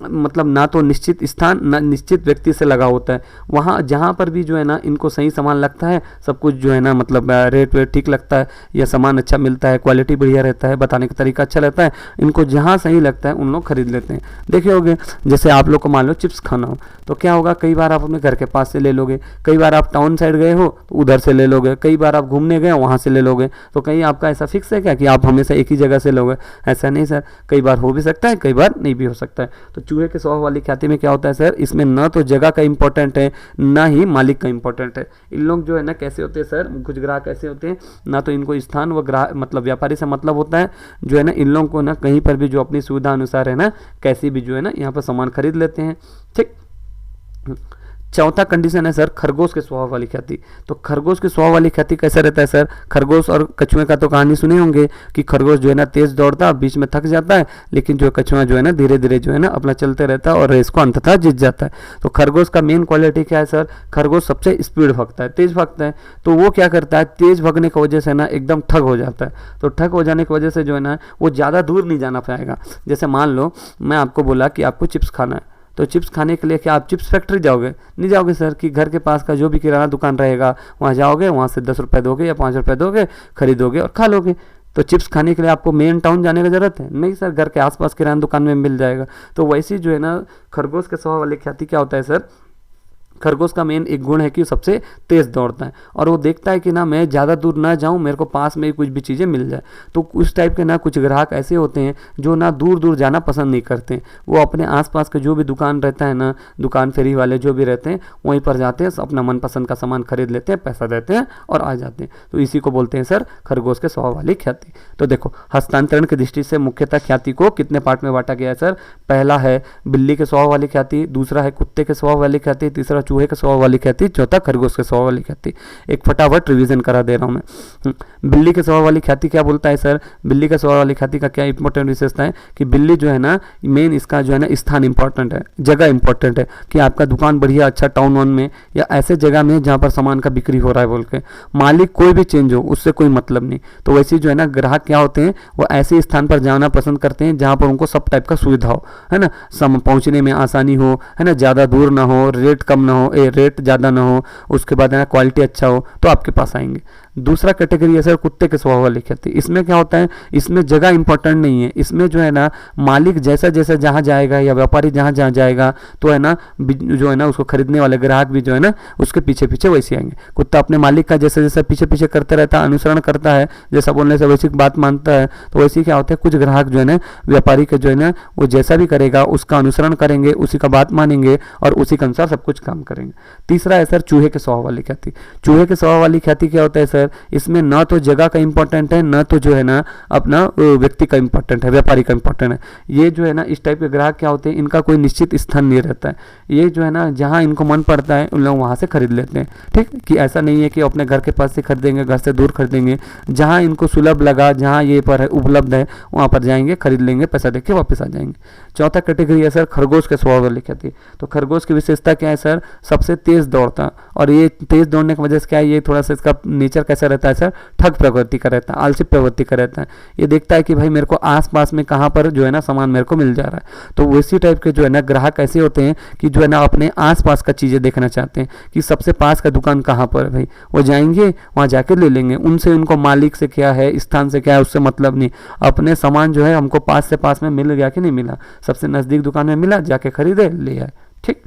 मतलब ना तो निश्चित स्थान ना निश्चित व्यक्ति से लगा होता है। वहाँ जहाँ पर भी जो है ना इनको सही सामान लगता है, सब कुछ जो है ना मतलब रेट वेट ठीक लगता है या सामान अच्छा मिलता है, क्वालिटी बढ़िया रहता है, बताने का तरीका अच्छा रहता है, इनको जहाँ सही लगता है उन लोग खरीद लेते हैं। देखे होंगे जैसे आप लोग को मान लो चिप्स खाना हो तो क्या होगा, कई बार आप अपने घर के पास से ले लोगे, कई बार आप टाउन साइड गए हो तो उधर से ले लोगे, कई बार आप घूमने गए वहाँ से ले लोगे। तो कहीं आपका ऐसा फिक्स है क्या कि आप हमेशा एक ही जगह से लोगे? ऐसा नहीं सर, कई बार हो भी सकता है, कई बार नहीं भी हो सकता है। तो चूहे के स्वभाव वाली ख्याति में क्या होता है सर, इसमें ना तो जगह का इंपॉर्टेंट है ना ही मालिक का इंपॉर्टेंट है। इन लोग जो है ना कैसे होते हैं सर, कुछ ग्राहक ऐसे होते हैं ना तो इनको स्थान व ग्राहक मतलब व्यापारी से मतलब होता है, जो है ना इन लोगों को ना कहीं पर भी जो अपनी सुविधा अनुसार है ना कैसी भी जो है ना यहाँ पर सामान खरीद लेते हैं। ठीक, चौथा कंडीशन है सर खरगोश के स्वभाव वाली ख्याति। तो खरगोश के स्वभाव वाली ख्याति कैसा रहता है सर, खरगोश और कछुए का तो कहानी सुने होंगे कि खरगोश जो है ना तेज दौड़ता बीच में थक जाता है, लेकिन जो कछुआ जो है ना धीरे धीरे जो है ना अपना चलते रहता है और रेस को अंततः जीत जाता है। तो खरगोश का मेन क्वालिटी क्या है सर, खरगोश सबसे स्पीड भागता है, तेज भागता है। तो वो क्या करता है, तेज भागने की वजह से ना एकदम ठग हो जाता है। तो ठग हो जाने की वजह से जो है ना वो ज़्यादा दूर नहीं जाना पाएगा। जैसे मान लो मैं आपको बोला कि आपको चिप्स खाना है, तो चिप्स खाने के लिए क्या आप चिप्स फैक्ट्री जाओगे? नहीं जाओगे सर, कि घर के पास का जो भी किराना दुकान रहेगा वहाँ जाओगे, वहाँ से 10 रुपये दोगे या 5 रुपये दोगे, खरीदोगे और खा लोगे। तो चिप्स खाने के लिए आपको मेन टाउन जाने की जरूरत है? नहीं सर, घर के आसपास किराना दुकान में मिल जाएगा। तो वैसे जो है ना खरगोश के स्वभाव वाली ख्याति क्या होता है सर, खरगोश का मेन एक गुण है कि वो सबसे तेज दौड़ता है और वो देखता है कि ना मैं ज़्यादा दूर ना जाऊं, मेरे को पास में कुछ भी चीज़ें मिल जाए। तो उस टाइप के ना कुछ ग्राहक ऐसे होते हैं जो ना दूर दूर जाना पसंद नहीं करते, वो अपने आसपास का जो भी दुकान रहता है ना, दुकान फेरी वाले जो भी रहते हैं वहीं पर जाते हैं, अपना मनपसंद का सामान खरीद लेते हैं, पैसा देते हैं और आ जाते हैं। तो इसी को बोलते हैं सर खरगोश के स्वभाव वाली ख्याति। तो देखो हस्तांतरण की दृष्टि से मुख्यतः ख्याति को कितने पार्ट में बांटा गया है सर, पहला है बिल्ली के स्वभाव वाली ख्याति, दूसरा है कुत्ते के स्वभाव वाली ख्याति, तीसरा चूहे के स्वभाव वाली ख्याति, चौथा खरगोश के स्वभाव वाली ख्याति। एक फटाफट रिवीजन करा दे रहा हूं मैं। बिल्ली के स्वभाव वाली ख्याति क्या बोलता है सर, बिल्ली के स्वभाव वाली ख्याति का क्या इंपॉर्टेंट विशेषता है कि बिल्ली जो है ना मेन इसका जो है ना स्थान इंपॉर्टेंट है, जगह इंपॉर्टेंट है कि आपका दुकान बढ़िया अच्छा टाउन वन में या ऐसे जगह में जहाँ पर सामान का बिक्री हो रहा है बोल के, मालिक कोई भी चेंज हो उससे कोई मतलब नहीं। तो वैसे जो है ना ग्राहक क्या होते हैं वो ऐसे स्थान पर जाना पसंद करते हैं जहाँ पर उनको सब टाइप का सुविधा हो, है ना, पहुँचने में आसानी हो, है ना, ज़्यादा दूर ना हो, रेट कम ना हो, रेट ज़्यादा ना हो, उसके बाद है ना क्वालिटी अच्छा हो, तो आपके पास आएंगे। दूसरा कैटेगरी है सर कुत्ते के स्वभाव वाली ख्याति। इसमें क्या होता है, इसमें जगह इंपॉर्टेंट नहीं है, इसमें जो है ना मालिक जैसा जैसा जहाँ जाएगा या व्यापारी जहाँ जहाँ जाएगा तो है ना जो है ना उसको खरीदने वाले ग्राहक भी जो है ना उसके पीछे पीछे वैसे आएंगे। कुत्ता अपने मालिक का जैसे जैसे पीछे पीछे करते रहता है, अनुसरण करता है, जैसा बोलने से वैसी बात मानता है, तो वैसे क्या होता है कुछ ग्राहक जो है ना व्यापारी के जो है ना वो जैसा भी करेगा उसका अनुसरण करेंगे, उसी का बात मानेंगे और उसी के अनुसार सब कुछ काम करेंगे। तीसरा है सर चूहे के स्वभाव वाली ख्याति। चूहे के स्वभाव वाली ख्याति क्या होता है सर, इसमें न तो जगह का इंपॉर्टेंट है, न तो जो है ना अपना व्यक्ति का इंपॉर्टेंट है, व्यापारी का इंपॉर्टेंट है। ये जो है ना इस टाइप के ग्राहक क्या होते हैं, इनका कोई निश्चित स्थान नहीं रहता है, ये जो है ना जहाँ इनको मन पड़ता है उन लोग वहाँ से खरीद लेते हैं। ठीक, कि ऐसा नहीं है कि अपने घर के पास से खरीदेंगे, घर से दूर खरीदेंगे, जहाँ इनको सुलभ लगा, जहाँ ये पर है उपलब्ध है वहाँ पर जाएंगे, खरीद लेंगे, पैसा देके वापस आ जाएंगे। चौथा कैटेगरी है सर खरगोश के स्वभाव वाली ख्याति। तो खरगोश की विशेषता क्या है सर, सबसे तेज दौड़ता, और ये तेज दौड़ने की वजह से क्या है, ये थोड़ा सा इसका नेचर कैसा रहता है सर, ठग प्रवृत्ति का रहता है, आलसी प्रवृत्ति का रहता है। ये देखता है कि भाई मेरे को आसपास में कहाँ पर जो है ना सामान मेरे को मिल जा रहा है। तो वैसी टाइप के जो है ना ग्राहक ऐसे होते हैं कि जो है ना अपने आसपास का चीज़ें देखना चाहते हैं कि सबसे पास का दुकान कहाँ पर है, भाई वो जाएंगे वहाँ जाके ले लेंगे, उनसे उनको मालिक से क्या है, स्थान से क्या है, उससे मतलब नहीं, अपने सामान जो है हमको पास से पास में मिल गया कि नहीं मिला, सबसे नज़दीक दुकान में मिला, जाके खरीदे ले आए। ठीक,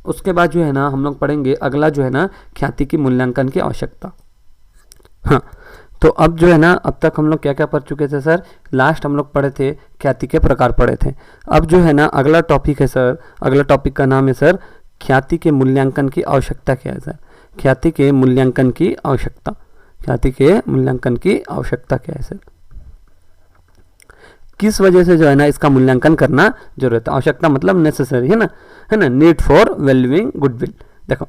उसके बाद जो है ना हम लोग पढ़ेंगे अगला जो है ना ख्याति की मूल्यांकन की आवश्यकता। हाँ, तो अब जो है ना अब तक हम लोग क्या क्या पढ़ चुके थे सर, लास्ट हम लोग पढ़े थे ख्याति के प्रकार पढ़े थे। अब जो है ना अगला टॉपिक है सर, अगला टॉपिक का नाम है सर ख्याति के मूल्यांकन की आवश्यकता क्या है सर, ख्याति के मूल्यांकन की आवश्यकता, ख्याति के मूल्यांकन की आवश्यकता क्या है सर, किस वजह से जो है ना इसका मूल्यांकन करना जरूरत है। आवश्यकता मतलब नेसेसरी है ना, नीड फॉर वैल्यूइंग गुडविल। देखो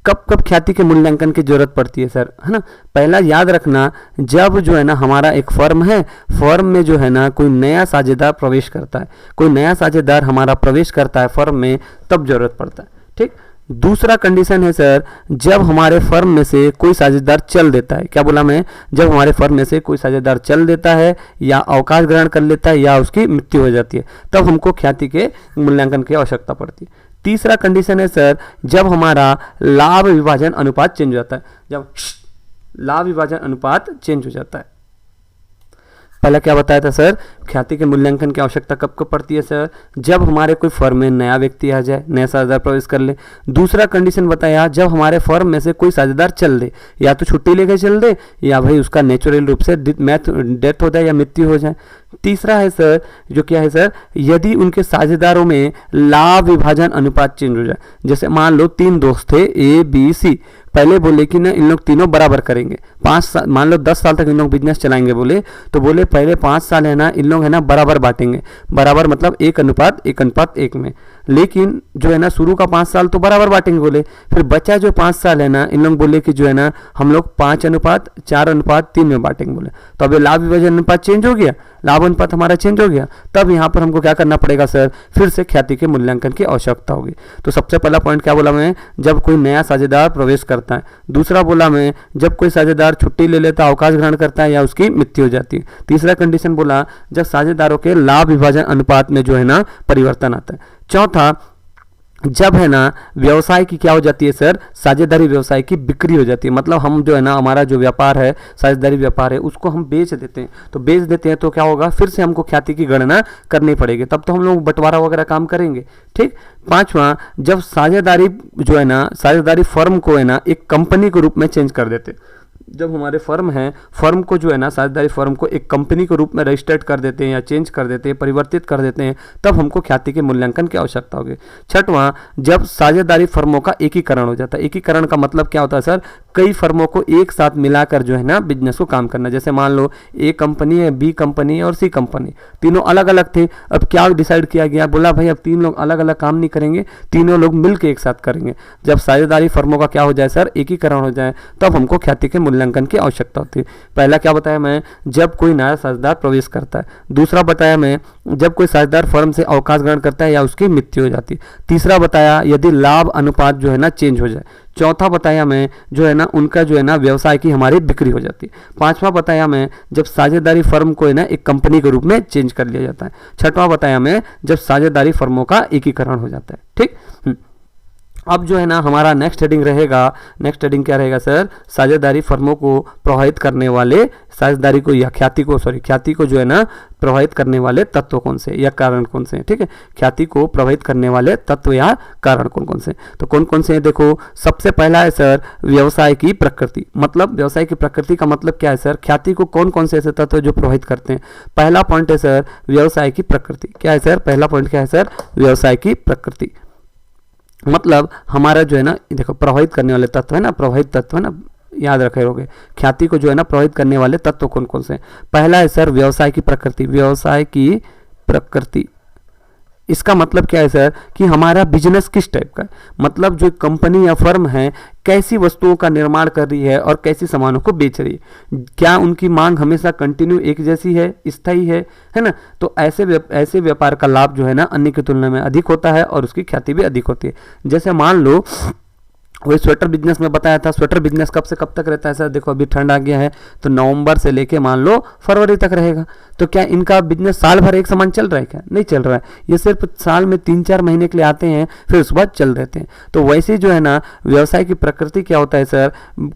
कब कब ख्याति के मूल्यांकन की जरूरत पड़ती है सर, है ना, पहला याद रखना जब जो है ना हमारा एक फर्म है, फर्म में जो है ना कोई नया साझेदार प्रवेश करता है, कोई नया साझेदार हमारा प्रवेश करता है फर्म में, तब जरूरत पड़ता है। ठीक, दूसरा कंडीशन है सर जब हमारे फर्म में से कोई साझेदार चल देता है, क्या बोला मैं, जब हमारे फर्म में से कोई साझेदार चल देता है या अवकाश ग्रहण कर लेता है या उसकी मृत्यु हो जाती है, तब हमको ख्याति के मूल्यांकन की आवश्यकता पड़ती है। तीसरा कंडीशन है सर जब हमारा लाभ विभाजन अनुपात चेंज हो जाता है, जब लाभ विभाजन अनुपात चेंज हो जाता है। पहला क्या बताया था सर, ख्याति के मूल्यांकन की आवश्यकता कब कब पड़ती है सर, जब हमारे कोई फर्म में नया व्यक्ति आ जाए, नया साझेदार प्रवेश कर ले। दूसरा कंडीशन बताया जब हमारे फर्म में से कोई साझेदार चल दे, या तो छुट्टी लेकर चल दे या भाई उसका नेचुरल रूप से डेथ हो जाए या मृत्यु हो जाए। तीसरा है सर जो क्या है सर, यदि उनके साझेदारों में लाभ विभाजन अनुपात चेंज हो जाए, जैसे मान लो 3 दोस्त थे ए बी सी, पहले बोले कि ना इन लोग तीनों बराबर करेंगे, 5 साल मान लो 10 साल तक इन लोग बिजनेस चलाएंगे, बोले तो बोले पहले 5 साल है ना इन लोग है ना बराबर बांटेंगे, बराबर मतलब 1:1:1 में, लेकिन जो है ना शुरू का 5 साल तो बराबर बांटेंगे बोले, फिर बचा जो 5 साल है ना इन लोग बोले कि जो है ना हम लोग 5:4:3 में बांटेंगे बोले। तो अब लाभ विभाजन अनुपात चेंज हो गया, लाभ अनुपात हमारा चेंज हो गया, तब यहाँ पर हमको क्या करना पड़ेगा सर, फिर से ख्याति के मूल्यांकन की आवश्यकता होगी। तो सबसे पहला पॉइंट क्या बोला मैं, जब कोई नया साझेदार प्रवेश करता है। दूसरा बोला मैं जब कोई साझेदार छुट्टी ले लेता है, अवकाश ग्रहण करता है या उसकी मृत्यु हो जाती है। तीसरा कंडीशन बोला जब साझेदारों के लाभ विभाजन अनुपात में जो है ना परिवर्तन आता है। चौथा जब है ना व्यवसाय की क्या हो जाती है सर, साझेदारी व्यवसाय की बिक्री हो जाती है, मतलब हम जो है ना हमारा जो व्यापार है साझेदारी व्यापार है उसको हम बेच देते हैं, तो बेच देते हैं तो क्या होगा, फिर से हमको ख्याति की गणना करनी पड़ेगी, तब तो हम लोग बंटवारा वगैरह काम करेंगे। ठीक, पांचवा जब साझेदारी जो है ना साझेदारी फर्म को है ना एक कंपनी के रूप में चेंज कर देते, जब हमारे फर्म है, फर्म को जो है ना साझेदारी फर्म को एक कंपनी के रूप में रजिस्टर्ड कर देते हैं या चेंज कर देते हैं, परिवर्तित कर देते हैं, तब हमको ख्याति के मूल्यांकन की आवश्यकता होगी। छठवां जब साझेदारी फर्मों का एकीकरण हो जाता है। एकीकरण का मतलब क्या होता है सर, कई फर्मों को एक साथ मिलाकर जो है ना बिजनेस को काम करना, जैसे मान लो ए कंपनी है, बी कंपनी है और सी कंपनी, तीनों अलग अलग थे, अब क्या डिसाइड किया गया, बोला भाई अब 3 लोग अलग अलग काम नहीं करेंगे, तीनों लोग मिल के एक साथ करेंगे। जब साझेदारी फर्मों का क्या हो जाए सर, एकीकरण हो जाए, तब हमको ख्याति के मूल्यांकन की आवश्यकता होती है। पहला क्या बताया मैं, जब कोई नया साझेदार प्रवेश करता है। दूसरा बताया मैं जब कोई साझेदार फर्म से अवकाश ग्रहण करता है या उसकी मृत्यु हो जाती है। तीसरा बताया यदि लाभ अनुपात जो है ना चेंज हो जाए। चौथा बताया मैं जो है ना उनका जो है ना व्यवसाय की हमारी बिक्री हो जाती है। पांचवा बताया मैं जब साझेदारी फर्म को है ना एक कंपनी के रूप में चेंज कर लिया जाता है। छठवां बताया मैं जब साझेदारी फर्मों का एकीकरण हो जाता है। ठीक, अब जो है ना हमारा नेक्स्ट हेडिंग रहेगा, नेक्स्ट हेडिंग क्या रहेगा सर, साझेदारी फर्मों को प्रभावित करने वाले, साझेदारी को या ख्याति को जो है ना प्रभावित करने वाले तत्व कौन से या कारण कौन से हैं, ठीक है। ख्याति को प्रभावित करने वाले तत्व या कारण कौन कौन से, तो कौन कौन से हैं देखो। सबसे पहला है सर व्यवसाय की प्रकृति, मतलब व्यवसाय की प्रकृति का मतलब क्या है सर, ख्याति को कौन कौन से ऐसे तत्व जो प्रभावित करते हैं। पहला पॉइंट है सर व्यवसाय की प्रकृति, क्या है सर, पहला पॉइंट क्या है सर, व्यवसाय की प्रकृति। मतलब हमारा जो है ना देखो प्रभावित करने वाले तत्व है ना, प्रभावित तत्व है ना, याद रखे होगे ख्याति को जो है ना प्रभावित करने वाले तत्व कौन कौन से हैं। पहला है सर व्यवसाय की प्रकृति, व्यवसाय की प्रकृति। इसका मतलब क्या है सर कि हमारा बिजनेस किस टाइप का है, मतलब जो कंपनी या फर्म है कैसी वस्तुओं का निर्माण कर रही है और कैसी सामानों को बेच रही है, क्या उनकी मांग हमेशा कंटिन्यू एक जैसी है, स्थायी है ना। तो ऐसे व्यापार का लाभ जो है ना अन्य की तुलना में अधिक होता है और उसकी ख्याति भी अधिक होती है। जैसे मान लो वही स्वेटर बिजनेस में बताया था, स्वेटर बिजनेस कब से कब तक रहता है सर, देखो अभी ठंड आ गया है तो नवंबर से लेके मान लो फरवरी तक रहेगा। तो क्या इनका बिजनेस साल भर एक समान चल रहा है, क्या नहीं चल रहा है, ये सिर्फ साल में 3-4 महीने के लिए आते हैं फिर उसके बाद चल रहते हैं। तो वैसे जो है ना व्यवसाय की प्रकृति क्या होता है सर,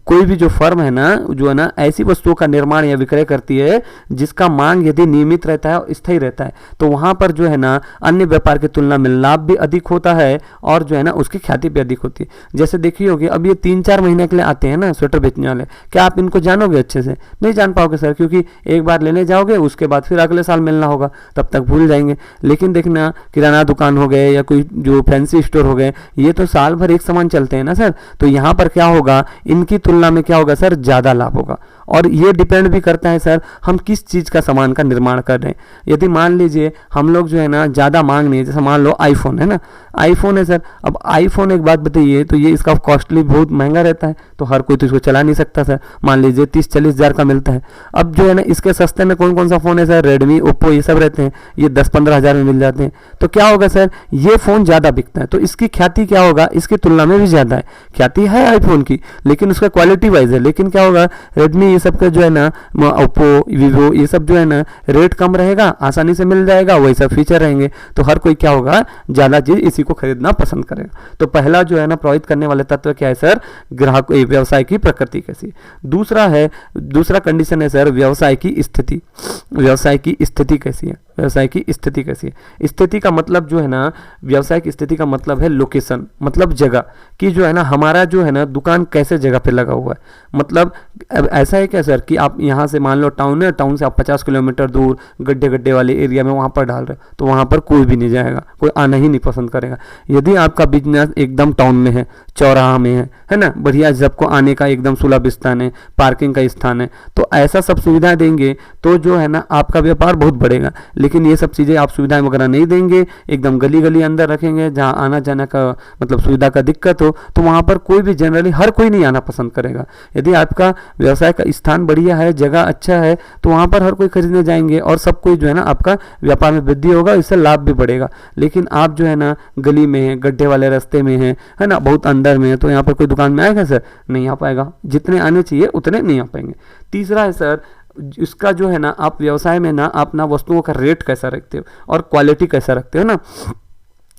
कोई भी जो फर्म है ना जो है ना ऐसी वस्तुओं का निर्माण या विक्रय करती है जिसका मांग यदि नियमित रहता है और स्थायी रहता है तो वहां पर जो है ना अन्य व्यापार की तुलना में लाभ भी अधिक होता है और जो है ना उसकी ख्याति भी अधिक होती है। जैसे देखिए होगी अब ये 3-4 महीने के लिए आते हैं ना स्वेटर बेचने वाले, क्या आप इनको जानोगे अच्छे से, नहीं जान पाओगे सर, क्योंकि एक बार लेने जाओगे उसके बाद फिर अगले साल मिलना होगा, तब तक भूल जाएंगे। लेकिन देखना किराना दुकान हो गए या कोई जो फैंसी स्टोर हो गए ये तो साल भर एक समान चलते हैं ना सर, तो यहाँ पर क्या होगा इनकी तुलना में क्या होगा सर, ज़्यादा लाभ होगा। और ये डिपेंड भी करता है सर हम किस चीज़ का सामान का निर्माण कर रहे हैं। यदि मान लीजिए हम लोग जो है ना ज़्यादा मांग नहीं है, जैसे मान लो आईफोन है ना, आईफोन है सर, अब आईफोन एक बात बताइए तो ये इसका कॉस्टली बहुत महंगा रहता है तो हर कोई तो इसको चला नहीं सकता सर, मान लीजिए 30-40 हज़ार का मिलता है। अब जो है ना इसके सस्ते में कौन कौन सा फ़ोन है सर, रेडमी ओप्पो ये सब रहते हैं, ये 10-15 हज़ार में मिल जाते हैं। तो क्या होगा सर ये फ़ोन ज़्यादा बिकता है तो इसकी ख्याति क्या होगा, इसकी तुलना में भी ज़्यादा है, ख्याति है आईफोन की लेकिन उसका क्वालिटी वाइज है। लेकिन क्या होगा रेडमी ये सब का जो है ना ओप्पो वीवो ये सब जो है ना रेट कम रहेगा, आसानी से मिल जाएगा, वही सब फीचर रहेंगे तो हर कोई क्या होगा ज़्यादा चीज़ इसी को खरीदना पसंद करेगा। तो पहला जो है ना प्रभावित करने वाले तत्व क्या है सर, ग्राहक व्यवसाय की प्रकृति कैसी। दूसरा कंडीशन है सर व्यवसाय की स्थिति, व्यवसाय की स्थिति कैसी है, व्यवसाय की स्थिति कैसी है। स्थिति का मतलब जो है ना व्यवसाय की स्थिति का मतलब है लोकेशन, मतलब जगह कि जो है ना हमारा जो है ना दुकान कैसे जगह पे लगा हुआ है। मतलब ऐसा है क्या सर कि आप यहाँ से मान लो टाउन है, टाउन से आप 50 किलोमीटर दूर गड्ढे वाले एरिया में वहाँ पर डाल रहे हो तो वहाँ पर कोई भी नहीं जाएगा, कोई आना ही नहीं पसंद करेगा। यदि आपका बिजनेस एकदम टाउन में है, चौराहा में है ना, बढ़िया सबको आने का एकदम सुलभ स्थान है, पार्किंग का स्थान है, तो ऐसा सब सुविधा देंगे तो जो है ना आपका व्यापार बहुत बढ़ेगा। लेकिन ये सब चीज़ें आप सुविधाएं वगैरह नहीं देंगे, एकदम गली अंदर रखेंगे जहाँ आना जाना का मतलब सुविधा का दिक्कत हो तो वहाँ पर कोई भी जनरली हर कोई नहीं आना पसंद करेगा। यदि आपका व्यवसाय का स्थान बढ़िया है, जगह अच्छा है तो वहाँ पर हर कोई खरीदने जाएंगे और सब कोई जो है ना आपका व्यापार में वृद्धि होगा, इससे लाभ भी बढ़ेगा। लेकिन आप जो है ना गली में है, गड्ढे वाले रास्ते में है ना, बहुत अंदर में है तो यहाँ पर कोई दुकान में आएगा सर, नहीं आ पाएगा, जितने आने चाहिए उतने नहीं आ पाएंगे। तीसरा है सर इसका जो है ना आप व्यवसाय में ना अपना वस्तुओं का रेट कैसा रखते हो और क्वालिटी कैसा रखते हो ना।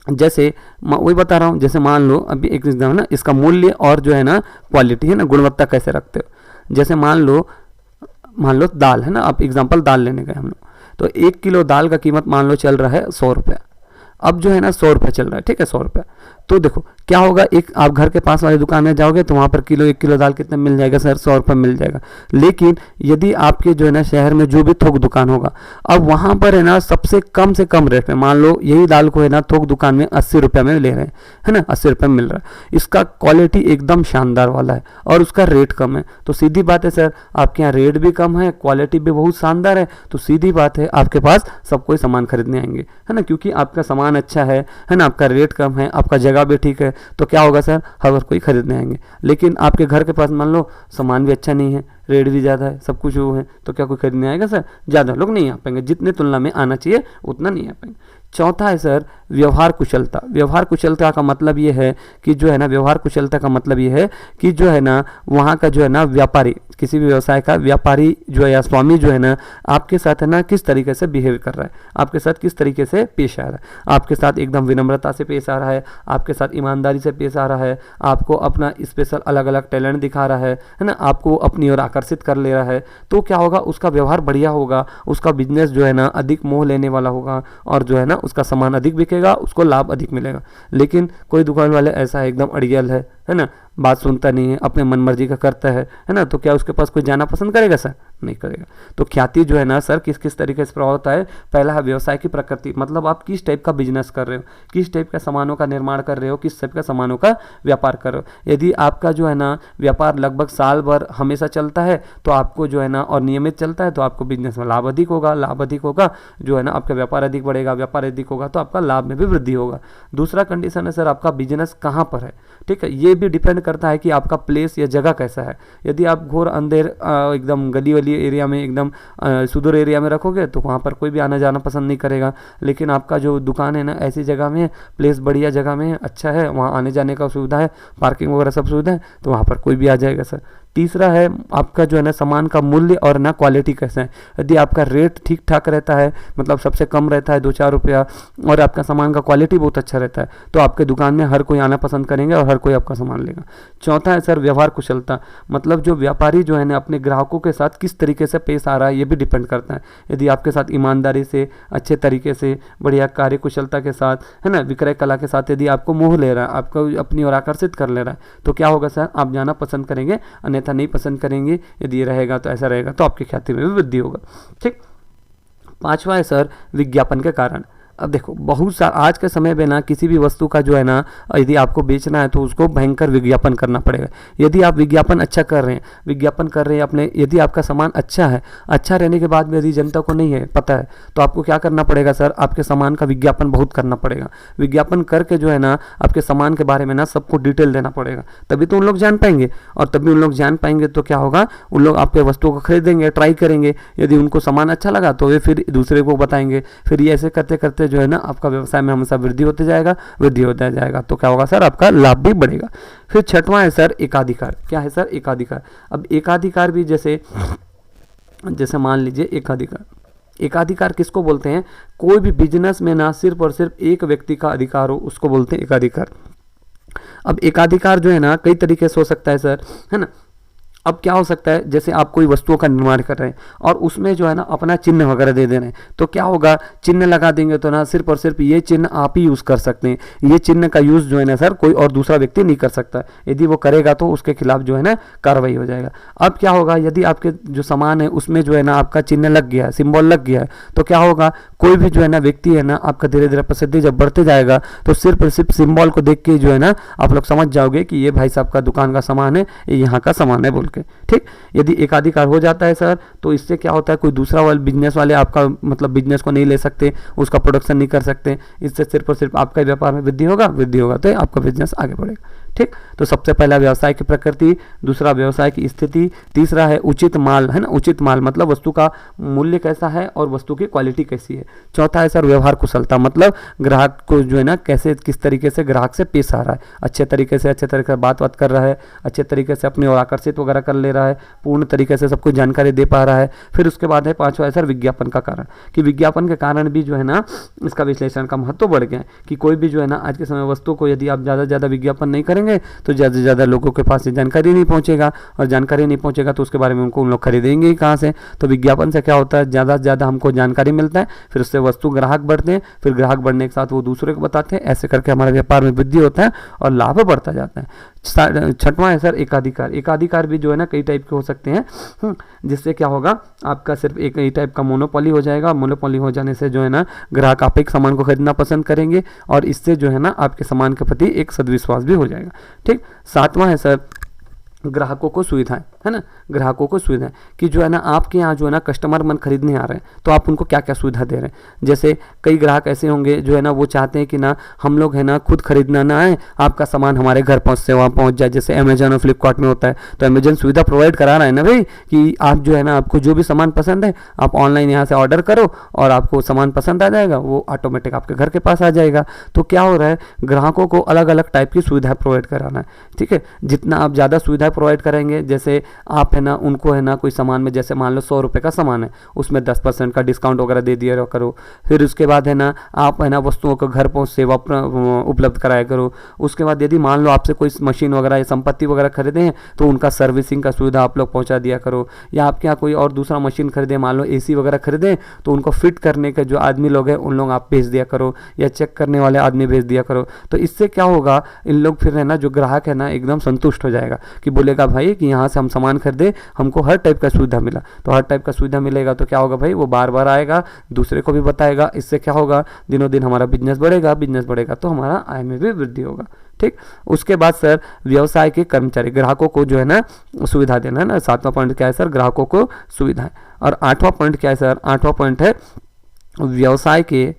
जैसे वही बता रहा हूँ, जैसे मान लो अभी एक एग्जाम है ना, इसका मूल्य और जो है ना क्वालिटी है ना गुणवत्ता कैसे रखते हो। जैसे मान लो दाल है ना, आप एग्जांपल दाल लेने गए हम लोग, तो 1 किलो दाल का कीमत मान लो चल रहा है 100 रुपया। अब जो है ना 100 रुपये चल रहा है, ठीक है 100 रुपया। तो देखो क्या होगा, एक आप घर के पास वाली दुकान में जाओगे तो वहाँ पर 1 किलो दाल कितने मिल जाएगा सर, 100 रुपये मिल जाएगा। लेकिन यदि आपके जो है ना शहर में जो भी थोक दुकान होगा, अब वहाँ पर है ना सबसे कम से कम रेट में मान लो यही दाल को है ना थोक दुकान में 80 रुपये में ले रहे हैं, है ना 80 रुपये में मिल रहा है। इसका क्वालिटी एकदम शानदार वाला है और उसका रेट कम है, तो सीधी बात है सर आपके यहाँ रेट भी कम है, क्वालिटी भी बहुत शानदार है, तो सीधी बात है आपके पास सब कोई सामान खरीदने आएंगे, है ना, क्योंकि आपका सामान अच्छा है ना, आपका रेट कम है, आपका जगह भी ठीक है, तो क्या होगा सर हर कोई खरीदने आएंगे। लेकिन आपके घर के पास मान लो सामान भी अच्छा नहीं है, रेट भी ज़्यादा है, सब कुछ वो है, तो क्या कोई खरीदने आएगा सर? ज़्यादा लोग नहीं आ पाएंगे, जितने तुलना में आना चाहिए उतना नहीं आ पाएंगे। चौथा है सर व्यवहार कुशलता। व्यवहार कुशलता का मतलब ये है कि जो है ना, व्यवहार कुशलता का मतलब ये है कि जो है ना वहाँ का जो है ना व्यापारी, किसी भी व्यवसाय का व्यापारी जो है या स्वामी जो है ना, आपके साथ है ना किस तरीके से बिहेव कर रहा है, आपके साथ किस तरीके से पेश आ रहा है, आपके साथ एकदम विनम्रता से पेश आ रहा है, आपके साथ ईमानदारी से पेश आ रहा है, आपको अपना स्पेशल अलग अलग टैलेंट दिखा रहा है ना, आपको अपनी ओर आकर्षित कर ले रहा है, तो क्या होगा, उसका व्यवहार बढ़िया होगा, उसका बिजनेस जो है ना अधिक मोह लेने वाला होगा और जो है ना उसका सामान अधिक बिकेगा, उसको लाभ अधिक मिलेगा। लेकिन कोई दुकान वाले ऐसा है, एकदम अड़ियल है ना, बात सुनता नहीं है, अपने मन मर्जी का करता है ना, तो क्या उसके पास कोई जाना पसंद करेगा सर? नहीं करेगा। तो ख्याति जो है ना सर किस किस तरीके से प्रभाव होता है? पहला है व्यवसाय की प्रकृति, मतलब आप किस टाइप का बिजनेस कर रहे हो, किस टाइप का सामानों का निर्माण कर रहे हो, किस टाइप का सामानों का व्यापार कर रहे हो। यदि आपका जो है ना व्यापार लगभग साल भर हमेशा चलता है तो आपको जो है ना, और नियमित चलता है तो आपको बिजनेस में लाभ अधिक होगा, लाभ अधिक होगा जो है ना आपका व्यापार अधिक बढ़ेगा, व्यापार अधिक होगा तो आपका लाभ में भी वृद्धि होगा। दूसरा कंडीशन है सर आपका बिजनेस कहाँ पर है, ठीक है, ये भी डिपेंड करता है कि आपका प्लेस या जगह कैसा है। यदि आप घोर अंधेर एकदम गली वाली एरिया में, एकदम सुदूर एरिया में रखोगे तो वहाँ पर कोई भी आना जाना पसंद नहीं करेगा। लेकिन आपका जो दुकान है ना ऐसी जगह में है, प्लेस बढ़िया जगह में है, अच्छा है, वहाँ आने जाने का सुविधा है, पार्किंग वगैरह सब सुविधा है, तो वहाँ पर कोई भी आ जाएगा सर। तीसरा है आपका जो है ना सामान का मूल्य और ना क्वालिटी कैसा है। यदि आपका रेट ठीक ठाक रहता है, मतलब सबसे कम रहता है 2-4 रुपया, और आपका सामान का क्वालिटी बहुत अच्छा रहता है, तो आपके दुकान में हर कोई आना पसंद करेंगे और हर कोई आपका सामान लेगा। चौथा है सर व्यवहार कुशलता, मतलब जो व्यापारी जो है ना अपने ग्राहकों के साथ किस तरीके से पेश आ रहा है, ये भी डिपेंड करता है। यदि आपके साथ ईमानदारी से, अच्छे तरीके से, बढ़िया कार्य कुशलता के साथ, है ना, विक्रय कला के साथ यदि आपको मोह ले रहा है, आपको अपनी ओर आकर्षित कर ले रहा है, तो क्या होगा सर, आप जाना पसंद करेंगे, अन्यथा नहीं पसंद करेंगे। यदि ये रहेगा तो ऐसा रहेगा तो आपकी ख्याति में भी वृद्धि होगा। ठीक। पांचवा है सर विज्ञापन के कारण। अब देखो बहुत सा आज के समय में ना किसी भी वस्तु का जो है ना यदि आपको बेचना है तो उसको भयंकर विज्ञापन करना पड़ेगा। यदि आप विज्ञापन अच्छा कर रहे हैं, विज्ञापन कर रहे हैं अपने, यदि आपका सामान अच्छा है, अच्छा रहने के बाद में यदि जनता को नहीं है पता है, तो आपको क्या करना पड़ेगा सर, आपके सामान का विज्ञापन बहुत करना पड़ेगा। विज्ञापन करके जो है ना आपके सामान के बारे में ना सबको डिटेल देना पड़ेगा, तभी तो उन लोग जान पाएंगे, और तभी उन लोग जान पाएंगे तो क्या होगा, उन लोग आपके वस्तुओं को खरीदेंगे, ट्राई करेंगे। यदि उनको सामान अच्छा लगा तो वे फिर दूसरे को बताएंगे, फिर ये ऐसे करते करते जो है ना आपका व्यवसाय में हमेशा वृद्धि होते जाएगा, वृद्धि होता जाएगा, तो क्या होगा सर, आपका लाभ भी बढ़ेगा। फिर छठवां है सर एकाधिकार। क्या है सर? एकाधिकार। अब एकाधिकार भी जैसे मान लीजिए एकाधिकार किसको बोलते हैं? कोई भी बिजनेस में ना सिर्फ और सिर्फ एक व्यक्ति का अधिकार हो, उसको बोलते हैं एकाधिकार। अब एकाधिकार जो है ना कई तरीके से हो सकता है सर, है ना। अब क्या हो सकता है, जैसे आप कोई वस्तुओं का निर्माण कर रहे हैं और उसमें जो है ना अपना चिन्ह वगैरह दे दे रहे हैं, तो क्या होगा, चिन्ह लगा देंगे तो ना सिर्फ और सिर्फ ये चिन्ह आप ही यूज़ कर सकते हैं। ये चिन्ह का यूज़ जो है ना सर कोई और दूसरा व्यक्ति नहीं कर सकता। यदि वो करेगा तो उसके खिलाफ जो है ना कार्रवाई हो जाएगा। अब क्या होगा, यदि आपके जो सामान है उसमें जो है ना आपका चिन्ह लग गया है, सिम्बॉल लग गया है, तो क्या होगा, कोई भी जो है ना व्यक्ति है ना आपका धीरे धीरे प्रसिद्धि जब बढ़ते जाएगा तो सिर्फ और सिर्फ सिम्बॉल को देख के जो है ना आप लोग समझ जाओगे कि ये भाई साहब का दुकान का सामान है, ये यहाँ का सामान है बोल के। ठीक। यदि एकाधिकार हो जाता है सर तो इससे क्या होता है, कोई दूसरा वाले बिजनेस वाले आपका मतलब बिजनेस को नहीं ले सकते, उसका प्रोडक्शन नहीं कर सकते। इससे सिर्फ और सिर्फ आपका व्यापार में वृद्धि होगा तो आपका बिजनेस आगे बढ़ेगा। ठीक। तो सबसे पहला व्यवसाय की प्रकृति, दूसरा व्यवसाय की स्थिति, तीसरा है उचित माल, है ना, उचित माल मतलब वस्तु का मूल्य कैसा है और वस्तु की क्वालिटी कैसी है। चौथा है सर व्यवहार कुशलता, मतलब ग्राहक को जो है ना कैसे किस तरीके से ग्राहक से पेश आ रहा है, अच्छे तरीके से बात कर रहा है, अच्छे तरीके से अपनी ओर आकर्षित वगैरह कर ले रहा है, पूर्ण तरीके से सबको जानकारी दे पा रहा है। फिर उसके बाद है पांचवा है सर विज्ञापन का कारण, कि विज्ञापन के कारण भी जो है ना इसका विश्लेषण का महत्व बढ़ गया है, कि कोई भी जो है ना आज के समय वस्तु को यदि आप ज़्यादा से ज़्यादा विज्ञापन नहीं करेंगे तो ज़्यादा से ज़्यादा लोगों के पास जानकारी नहीं पहुंचेगा, और जानकारी नहीं पहुंचेगा तो उसके बारे में उन लोग खरीदेंगे ही कहाँ से। तो विज्ञापन से क्या होता है, ज़्यादा से ज़्यादा हमको जानकारी मिलता है, फिर उससे वस्तु ग्राहक बढ़ते हैं, फिर ग्राहक बढ़ने के साथ वो दूसरे को बताते हैं, ऐसे करके हमारे व्यापार में वृद्धि होता है और लाभ बढ़ता जाता है। छठवां है सर एकाधिकार। एकाधिकार भी जो है ना कई टाइप के हो सकते हैं, जिससे क्या होगा, आपका सिर्फ एक ही टाइप का मोनोपोली हो जाएगा। मोनोपोली हो जाने से जो है ना ग्राहक आप एक सामान को खरीदना पसंद करेंगे और इससे जो है ना आपके सामान के प्रति एक सदविश्वास भी हो जाएगा। ठीक। सातवां है सर ग्राहकों को सुविधाएं। है ना, ग्राहकों को सुविधा कि जो है ना आपके यहाँ जो है ना कस्टमर मन खरीदने आ रहे हैं तो आप उनको क्या क्या सुविधा दे रहे हैं। जैसे कई ग्राहक ऐसे होंगे जो है ना वो चाहते हैं कि ना हम लोग है ना खुद खरीदना ना आए, आपका सामान हमारे घर पहुँच से वहाँ पहुँच जाए, जैसे अमेजन और फ्लिपकार्ट में होता है। तो अमेजन सुविधा प्रोवाइड करा रहा है ना भाई कि आप जो है ना आपको जो भी सामान पसंद है आप ऑनलाइन यहाँ से ऑर्डर करो और आपको सामान पसंद आ जाएगा, वो ऑटोमेटिक आपके घर के पास आ जाएगा। तो क्या हो रहा है, ग्राहकों को अलग अलग टाइप की सुविधा प्रोवाइड कराना है। ठीक है, जितना आप ज़्यादा सुविधा प्रोवाइड करेंगे, जैसे आप है ना उनको है ना कोई सामान में, जैसे मान लो 100 रुपये का सामान है उसमें 10% का डिस्काउंट वगैरह दे दिया करो। फिर उसके बाद है ना आप है ना वस्तुओं को घर पहुँच सेवा उपलब्ध कराया करो। उसके बाद यदि मान लो आपसे कोई मशीन वगैरह या संपत्ति वगैरह खरीदे हैं तो उनका सर्विसिंग का सुविधा आप लोग पहुँचा दिया करो। या आपके यहाँ कोई और दूसरा मशीन खरीदे, मान लो AC वगैरह खरीदे तो उनको फिट करने के जो आदमी लोग हैं उन लोग आप भेज दिया करो, या चेक करने वाले आदमी भेज दिया करो। तो इससे क्या होगा, इन लोग फिर है ना जो ग्राहक है ना एकदम संतुष्ट हो जाएगा कि बोलेगा भाई कि यहाँ से हम सामान खरीदे, हमको हर टाइप का सुविधा मिला। तो हर टाइप का सुविधा मिलेगा तो क्या होगा भाई, वो बार बार आएगा, दूसरे को भी बताएगा। इससे क्या होगा, दिनों दिन हमारा बिजनेस बढ़ेगा, बिजनेस बढ़ेगा तो हमारा आय में भी वृद्धि होगा। ठीक, उसके बाद सर व्यवसाय के कर्मचारी, ग्राहकों को जो है ना सुविधा देना है ना। 7वां पॉइंट क्या है सर, ग्राहकों को सुविधा है। और 8वां पॉइंट क्या है सर, 8वां पॉइंट है व्यवसाय के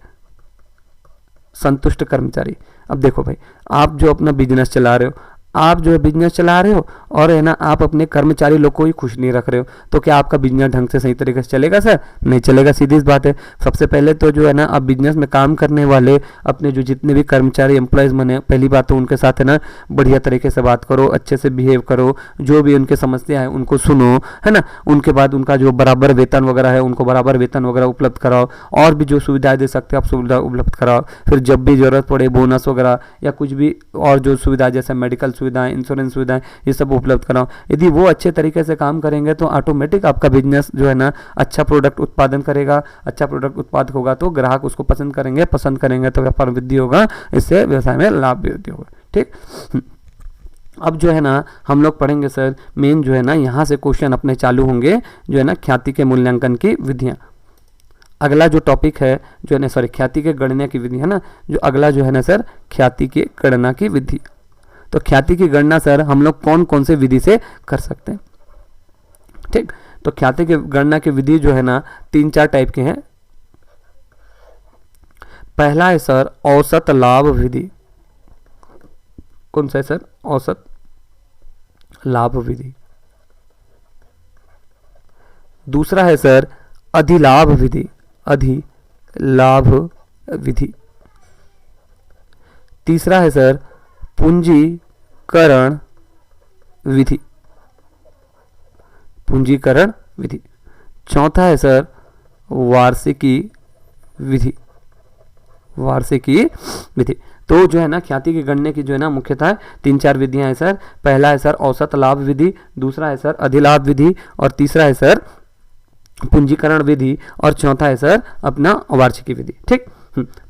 संतुष्ट कर्मचारी। अब देखो भाई, आप जो अपना बिजनेस चला रहे हो, आप जो बिजनेस चला रहे हो और है ना आप अपने कर्मचारी लोग को ही खुश नहीं रख रहे हो, तो क्या आपका बिजनेस ढंग से सही तरीके से चलेगा सर? नहीं चलेगा, सीधी सी बात है। सबसे पहले तो जो है ना आप बिजनेस में काम करने वाले अपने जो जितने भी कर्मचारी एम्प्लॉयज़ बने, पहली बात तो उनके साथ है ना बढ़िया तरीके से बात करो, अच्छे से बिहेव करो, जो भी उनके समस्या है उनको सुनो, है ना। उनके बाद उनका जो बराबर वेतन वगैरह है उनको बराबर वेतन वगैरह उपलब्ध कराओ, और भी जो सुविधाएं दे सकते हो आप सुविधा उपलब्ध कराओ। फिर जब भी जरूरत पड़े बोनस वगैरह या कुछ भी और जो सुविधा, जैसे मेडिकल सुविधाएं, इंश्योरेंस सुविधाएं, ये सब उपलब्ध कराओ। यदि वो अच्छे तरीके से काम करेंगे तो ऑटोमेटिक आपका बिजनेस जो है ना अच्छा प्रोडक्ट उत्पादन करेगा। अच्छा प्रोडक्ट उत्पादन होगा तो ग्राहक उसको पसंद करेंगे तो व्यापार वृद्धि होगा, इससे व्यवसाय में लाभ भी वृद्धि होगा। ठीक, अब जो है ना हम लोग पढ़ेंगे सर मेन जो है ना यहाँ से क्वेश्चन अपने चालू होंगे जो है ना ख्याति के मूल्यांकन की विधियाँ। अगला जो टॉपिक है जो है ना सॉरी ख्याति के गणना की विधि है ना, जो अगला जो है ना सर ख्याति के गणना की विधि। तो ख्याति की गणना सर हम लोग कौन कौन से विधि से कर सकते हैं? ठीक, तो ख्याति की गणना की विधि जो है ना 3-4 टाइप के हैं। पहला है सर औसत लाभ विधि। कौन सा है सर? औसत लाभ विधि। दूसरा है सर अधिलाभ विधि, अधिलाभ विधि। तीसरा है सर पूंजीकरण विधि, पूंजीकरण विधि। चौथा है सर वार्षिकी विधि, वार्षिकी विधि। तो जो है ना ख्याति की गणना की जो है ना मुख्यतः 3-4 विधियां हैं सर। पहला है सर औसत लाभ विधि, दूसरा है सर अधिलाभ विधि, और तीसरा है सर पूंजीकरण विधि, और चौथा है सर अपना वार्षिकी विधि। ठीक,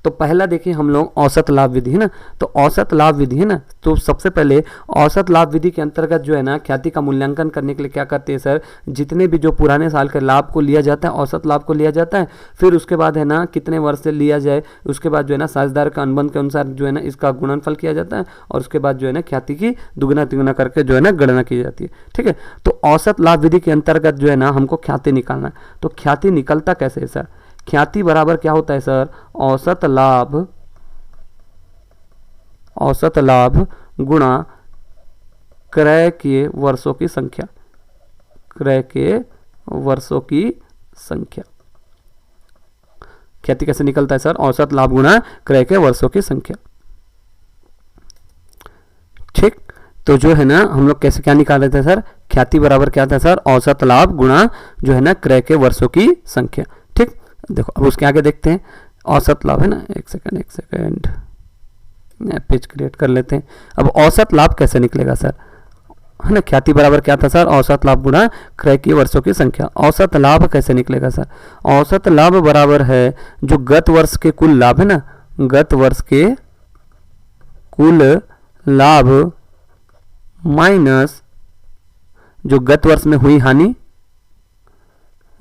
तो पहला देखिए हम लोग औसत लाभ विधि है ना। तो औसत लाभ विधि है ना, तो सबसे पहले औसत लाभ विधि के अंतर्गत जो है ना ख्याति का मूल्यांकन करने के लिए क्या करते हैं सर, जितने भी जो पुराने साल के लाभ को लिया जाता है, औसत लाभ को लिया जाता है। फिर उसके बाद है ना कितने वर्ष से लिया जाए, उसके बाद जो है ना साझेदार का अनुबंध के अनुसार जो है ना इसका गुणनफल किया जाता है, और उसके बाद जो है ना ख्याति की दुगना तिगुना करके जो है ना गणना की जाती है। ठीक है, तो औसत लाभ विधि के अंतर्गत जो है ना हमको ख्याति निकालना है। तो ख्याति निकलता कैसे है सर? ख्याति बराबर क्या होता है सर, औसत लाभ गुणा क्रय के वर्षों की संख्या, क्रय के वर्षों की संख्या। ख्याति कैसे निकलता है सर? औसत लाभ गुणा क्रय के वर्षों की संख्या। ठीक, तो जो है ना हम लोग कैसे क्या निकाल रहे थे सर, ख्याति बराबर क्या था सर, औसत लाभ गुणा जो है ना क्रय के वर्षों की संख्या। ठीक, देखो अब उसके आगे देखते हैं औसत लाभ है ना, एक सेकंड पेज क्रिएट कर लेते हैं। अब औसत लाभ कैसे निकलेगा सर, है ना, ख्याति बराबर क्या था सर, औसत लाभ गुणा क्रय की वर्षों की संख्या। औसत लाभ कैसे निकलेगा सर, औसत लाभ बराबर है जो गत वर्ष के कुल लाभ है ना, गत वर्ष के कुल लाभ माइनस जो गत वर्ष में हुई हानि,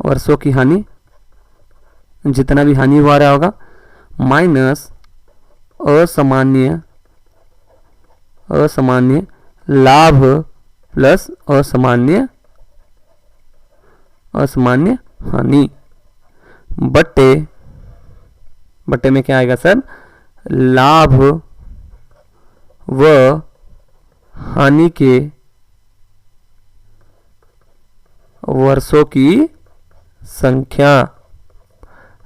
वर्षों की हानि, जितना भी हानि हुआ रहा होगा, माइनस असामान्य लाभ प्लस असामान्य असामान्य हानि बट्टे में क्या आएगा सर, लाभ व हानि के वर्षों की संख्या,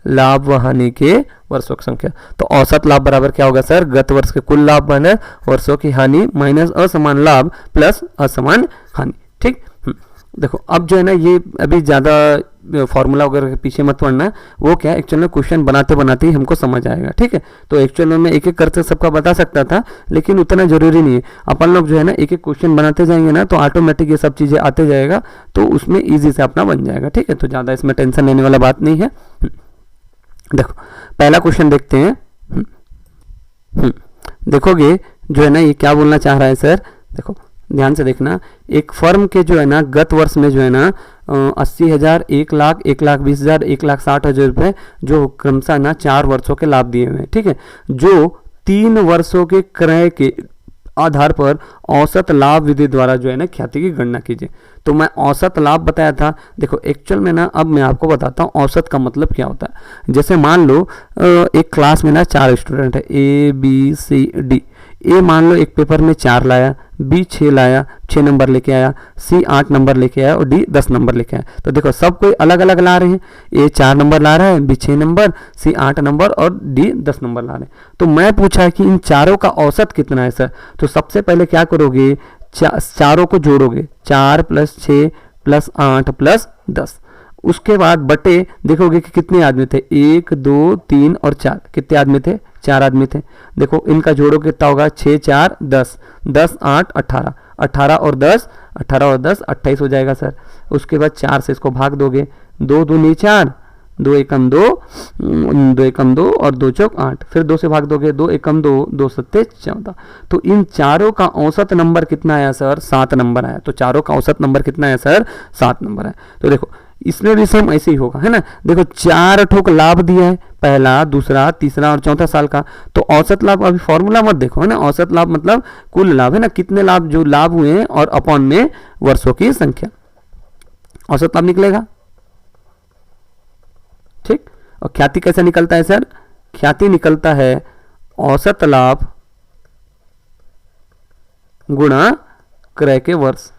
लाभ व हानि के वर्षों की संख्या। तो औसत लाभ बराबर क्या होगा सर, गत वर्ष के कुल लाभ माइनस वर्षों की हानि माइनस असमान लाभ प्लस असमान हानि। ठीक, देखो अब जो है ना, ये अभी ज़्यादा फॉर्मूला वगैरह के पीछे मत पड़ना, वो क्या है एक्चुअल में क्वेश्चन बनाते बनाते ही हमको समझ आएगा। ठीक है, तो एक्चुअल में मैं एक एक करके सबका बता सकता था, लेकिन उतना जरूरी नहीं है। अपन लोग जो है ना एक एक क्वेश्चन बनाते जाएंगे ना, तो ऑटोमेटिक ये सब चीज़ें आते जाएगा, तो उसमें ईजी से अपना बन जाएगा। ठीक है, तो ज़्यादा इसमें टेंशन लेने वाला बात नहीं है। देखो पहला क्वेश्चन देखते हैं। देखोगे जो है ना, ये क्या बोलना चाह रहा है सर, देखो ध्यान से देखना। एक फर्म के जो है ना गत वर्ष में जो है ना 80,000, 1,00,000, 1,20,000, 1,60,000 रुपये जो क्रमशः ना 4 वर्षों के लाभ दिए हुए हैं। ठीक है, जो 3 वर्षों के क्रय के आधार पर औसत लाभ विधि द्वारा जो है ना ख्याति की गणना कीजिए। तो मैं औसत लाभ बताया था। देखो एक्चुअल में ना अब मैं आपको बताता हूँ औसत का मतलब क्या होता है। जैसे मान लो एक क्लास में ना 4 स्टूडेंट है, A B C D। ए मान लो एक पेपर में 4 लाया, बी 6 लाया, 6 नंबर लेके आया, सी 8 नंबर लेके आया और डी 10 नंबर लेके आया। तो देखो सब कोई अलग अलग ला रहे हैं, ए 4 नंबर ला रहा है, बी 6 नंबर, सी 8 नंबर और डी 10 नंबर ला रहे हैं। तो मैं पूछा कि इन चारों का औसत कितना है सर। तो सबसे पहले क्या करोगे, चारों को जोड़ोगे, 4 + 6 + 8 + 10। उसके बाद बटे देखोगे कि कितने आदमी थे, 1 2 3 और 4। कितने आदमी थे, 4 आदमी थे। देखो इनका जोड़ो कितना होगा, 6 4 10, 10 8 18, 18 और 10, 18 और 10 28 हो जाएगा सर। उसके बाद 4 से इसको भाग दोगे, 2 दूनी 4, 2 एकम 2, 2 एकम 2 और 2 चौक 8। फिर 2 से भाग दोगे, 2 एकम 2, 2 सत्ते 14। तो इन चारों का औसत नंबर कितना आया सर, 7 नंबर आया। तो चारों का औसत नंबर कितना आया सर, 7 नंबर आया। तो देखो इसमें भी सेम ऐसे ही होगा, है ना। देखो 4 ठोक लाभ दिया है, पहला, दूसरा, तीसरा और चौथा साल का। तो औसत लाभ, अभी फॉर्मूला मत देखो, है ना। औसत लाभ मतलब कुल लाभ, है ना, कितने लाभ जो लाभ हुए हैं और अपॉन में वर्षों की संख्या, औसत लाभ निकलेगा। ठीक, और ख्याति कैसे निकलता है सर, ख्याति निकलता है औसत लाभ गुणा क्रय के वर्ष,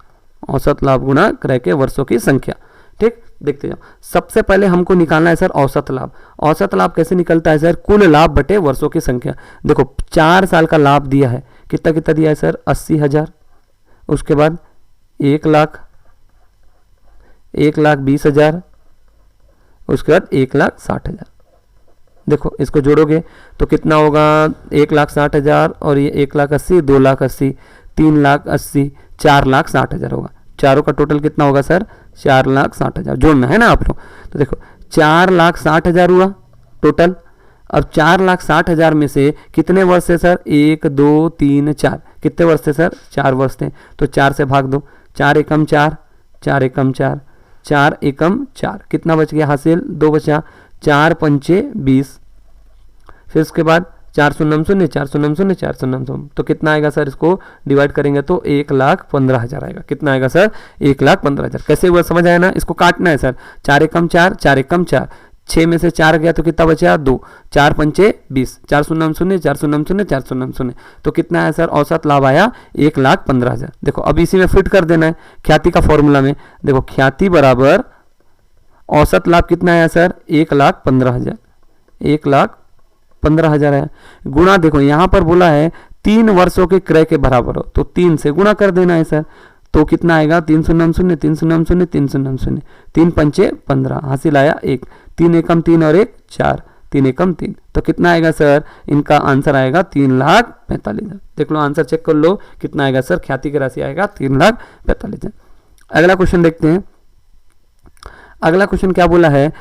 औसत लाभ गुणा क्रय के वर्षों की संख्या। ठीक, देखते जाओ। सबसे पहले हमको निकालना है सर औसत लाभ। औसत लाभ कैसे निकलता है सर, कुल लाभ बटे वर्षों की संख्या। देखो 4 साल का लाभ दिया है, कितना कितना दिया है सर, 80,000। उसके बाद 1,00,000, 1,20,000, उसके बाद 1,60,000। देखो इसको जोड़ोगे तो कितना होगा, 1,60,000 और ये 1,80,000, 2,80,000, 3,80,000, 4,60,000 होगा। चारों का टोटल कितना होगा सर, 4,60,000 जोड़ना है ना आप लोग। तो देखो 4,60,000 हुआ टोटल। अब 4,60,000 में से कितने वर्ष थे सर, 1 2 3 4, कितने वर्ष थे सर, 4 वर्ष थे। तो 4 से भाग दो, 4 एकम 4, 4 एकम 4, 4 एकम 4, कितना बच गया हासिल, 2 बचा, 4 पंचे 20। फिर उसके बाद 4 शून्य शून्य, 4 शून्य शून्य, 4 शून्य शून्य, तो कितना आएगा सर, इसको डिवाइड करेंगे तो 1,15,000 आएगा। कितना आएगा सर, 1,15,000। कैसे हुआ समझ आया ना, इसको काटना है सर। 4 एकम 4, 4 एकम 4, 6 में से 4 गया तो कितना बचा, 2, 4 पंचे 20, 4 शून्य शून्य, 4 शून्य शून्य, 4 शून्य शून्य, तो कितना है सर, औसत लाभ आया 1,15,000। देखो अब इसी में फिट कर देना है ख्याति का फॉर्मूला में। देखो ख्याति बराबर औसत लाभ कितना आया सर, 1,15,000, 1,15,000 है, गुणा देखो यहाँ पर बोला है 3 वर्षों के क्रय के बराबर हो, तो 3 से गुणा कर देना है सर। तो कितना आएगा, 3 शून्य शून्य, 3 शून्य शून्य, 3 शून्य शून्य, 3 पंचे 15, हासिल आया 1, 3 एकम 3 और 1 4, 3 एकम 3, तो कितना आएगा सर, इनका आंसर आएगा 3,45,000। देख लो आंसर चेक कर लो कितना आएगा सर, ख्याति की राशि आएगा 3,45,000। अगला क्वेश्चन देखते हैं। अगला क्वेश्चन क्या बोला है,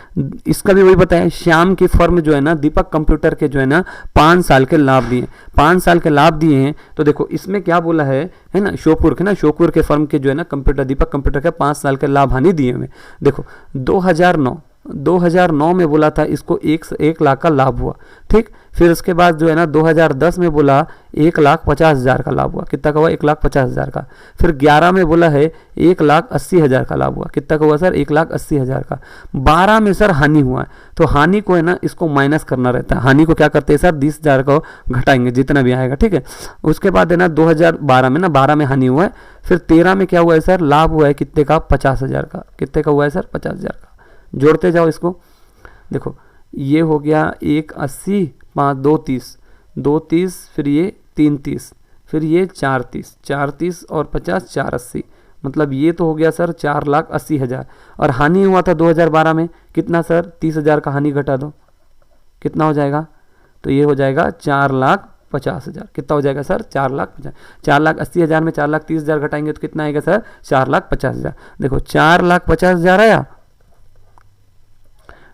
इसका भी वही बताया, श्याम की फर्म जो है ना दीपक कंप्यूटर के जो है ना 5 साल के लाभ दिए, 5 साल के लाभ दिए हैं। तो देखो इसमें क्या बोला है ना, श्योपुर के ना, श्योपुर के फर्म के जो है ना कंप्यूटर, दीपक कंप्यूटर के 5 साल के लाभ हानि दिए हुए। देखो 2009 2009 में बोला था इसको 1 लाख का लाभ हुआ, ठीक। फिर उसके बाद जो है ना 2010 में बोला 1,50,000 का लाभ हुआ, कितना का हुआ 1,50,000 का। फिर 11 में बोला है 1,80,000 का लाभ हुआ, कितना का हुआ सर 1,80,000 का। 12 में सर हानि हुआ है, तो हानि को है ना इसको माइनस करना रहता है, हानि को क्या करते हैं सर 20,000 को घटाएंगे जितना भी आएगा, ठीक है। उसके बाद है ना 2012 में ना 12 में हानि हुआ है। फिर 13 में क्या हुआ है सर लाभ हुआ है कितने का 50,000 का, कितने का हुआ है सर 50,000 का। जोड़ते जाओ इसको, देखो ये हो गया 1,80, 5 2 30, 2 30, फिर ये 3 30, फिर ये 4 30, 4 30 और 50 4,80, मतलब ये तो हो गया सर 4,80,000। और हानि हुआ था 2012 में कितना सर 30,000 का हानि घटा दो, कितना हो जाएगा, तो ये हो जाएगा 4,50,000। कितना हो जाएगा सर 4,50,000। 4,80,000 में 4,30,000 घटाएंगे तो कितना आएगा सर 4,50,000। देखो 4,50,000 आया,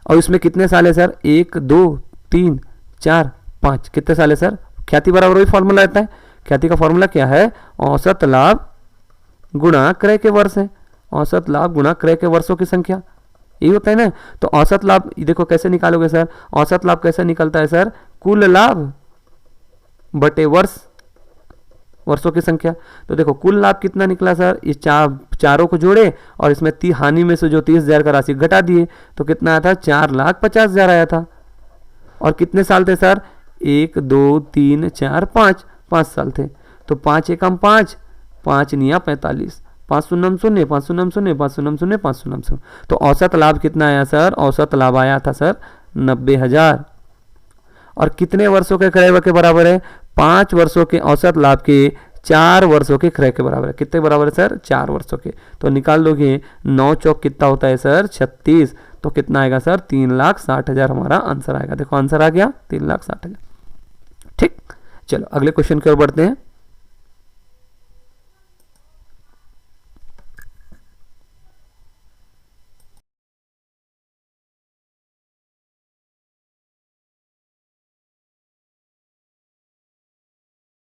और इसमें कितने साल है सर 1 2 3 4 5, कितने साल है सर। ख्याति बराबर वही फॉर्मूला रहता है, ख्याति का फॉर्मूला क्या है, औसत लाभ गुणा क्रय के वर्ष है, औसत लाभ गुणा क्रय के वर्षों की संख्या, यही होता है ना। तो औसत लाभ देखो कैसे निकालोगे सर, औसत लाभ कैसे निकलता है सर, कुल लाभ बटे वर्ष, वर्षों की संख्या। तो देखो कुल लाभ कितना निकला सर, ये चारों को जोड़े और इसमें हानि में से जो 30,000 का राशि घटा दिए तो कितना आया था 4,50,000 आया था। और कितने साल थे सर 1 2 3 4 5, 5 साल थे। तो 5 एकम 5, 5 निया 45, 5 शून्य 0, 5 शून्य 0, 5 शून्य 0, 5 शून्य 0। तो औसत लाभ कितना आया सर, औसत लाभ आया था सर 90,000। और कितने वर्षों के क्रय के बराबर है, 5 वर्षों के औसत लाभ के 4 वर्षों के क्रय के बराबर है। कितने बराबर है सर 4 वर्षों के। तो निकाल दोगे 9 चौक कितना होता है सर 36, तो कितना आएगा सर 3,60,000 हमारा आंसर आएगा। देखो आंसर आ गया 3,60,000, ठीक। चलो अगले क्वेश्चन की ओर बढ़ते हैं।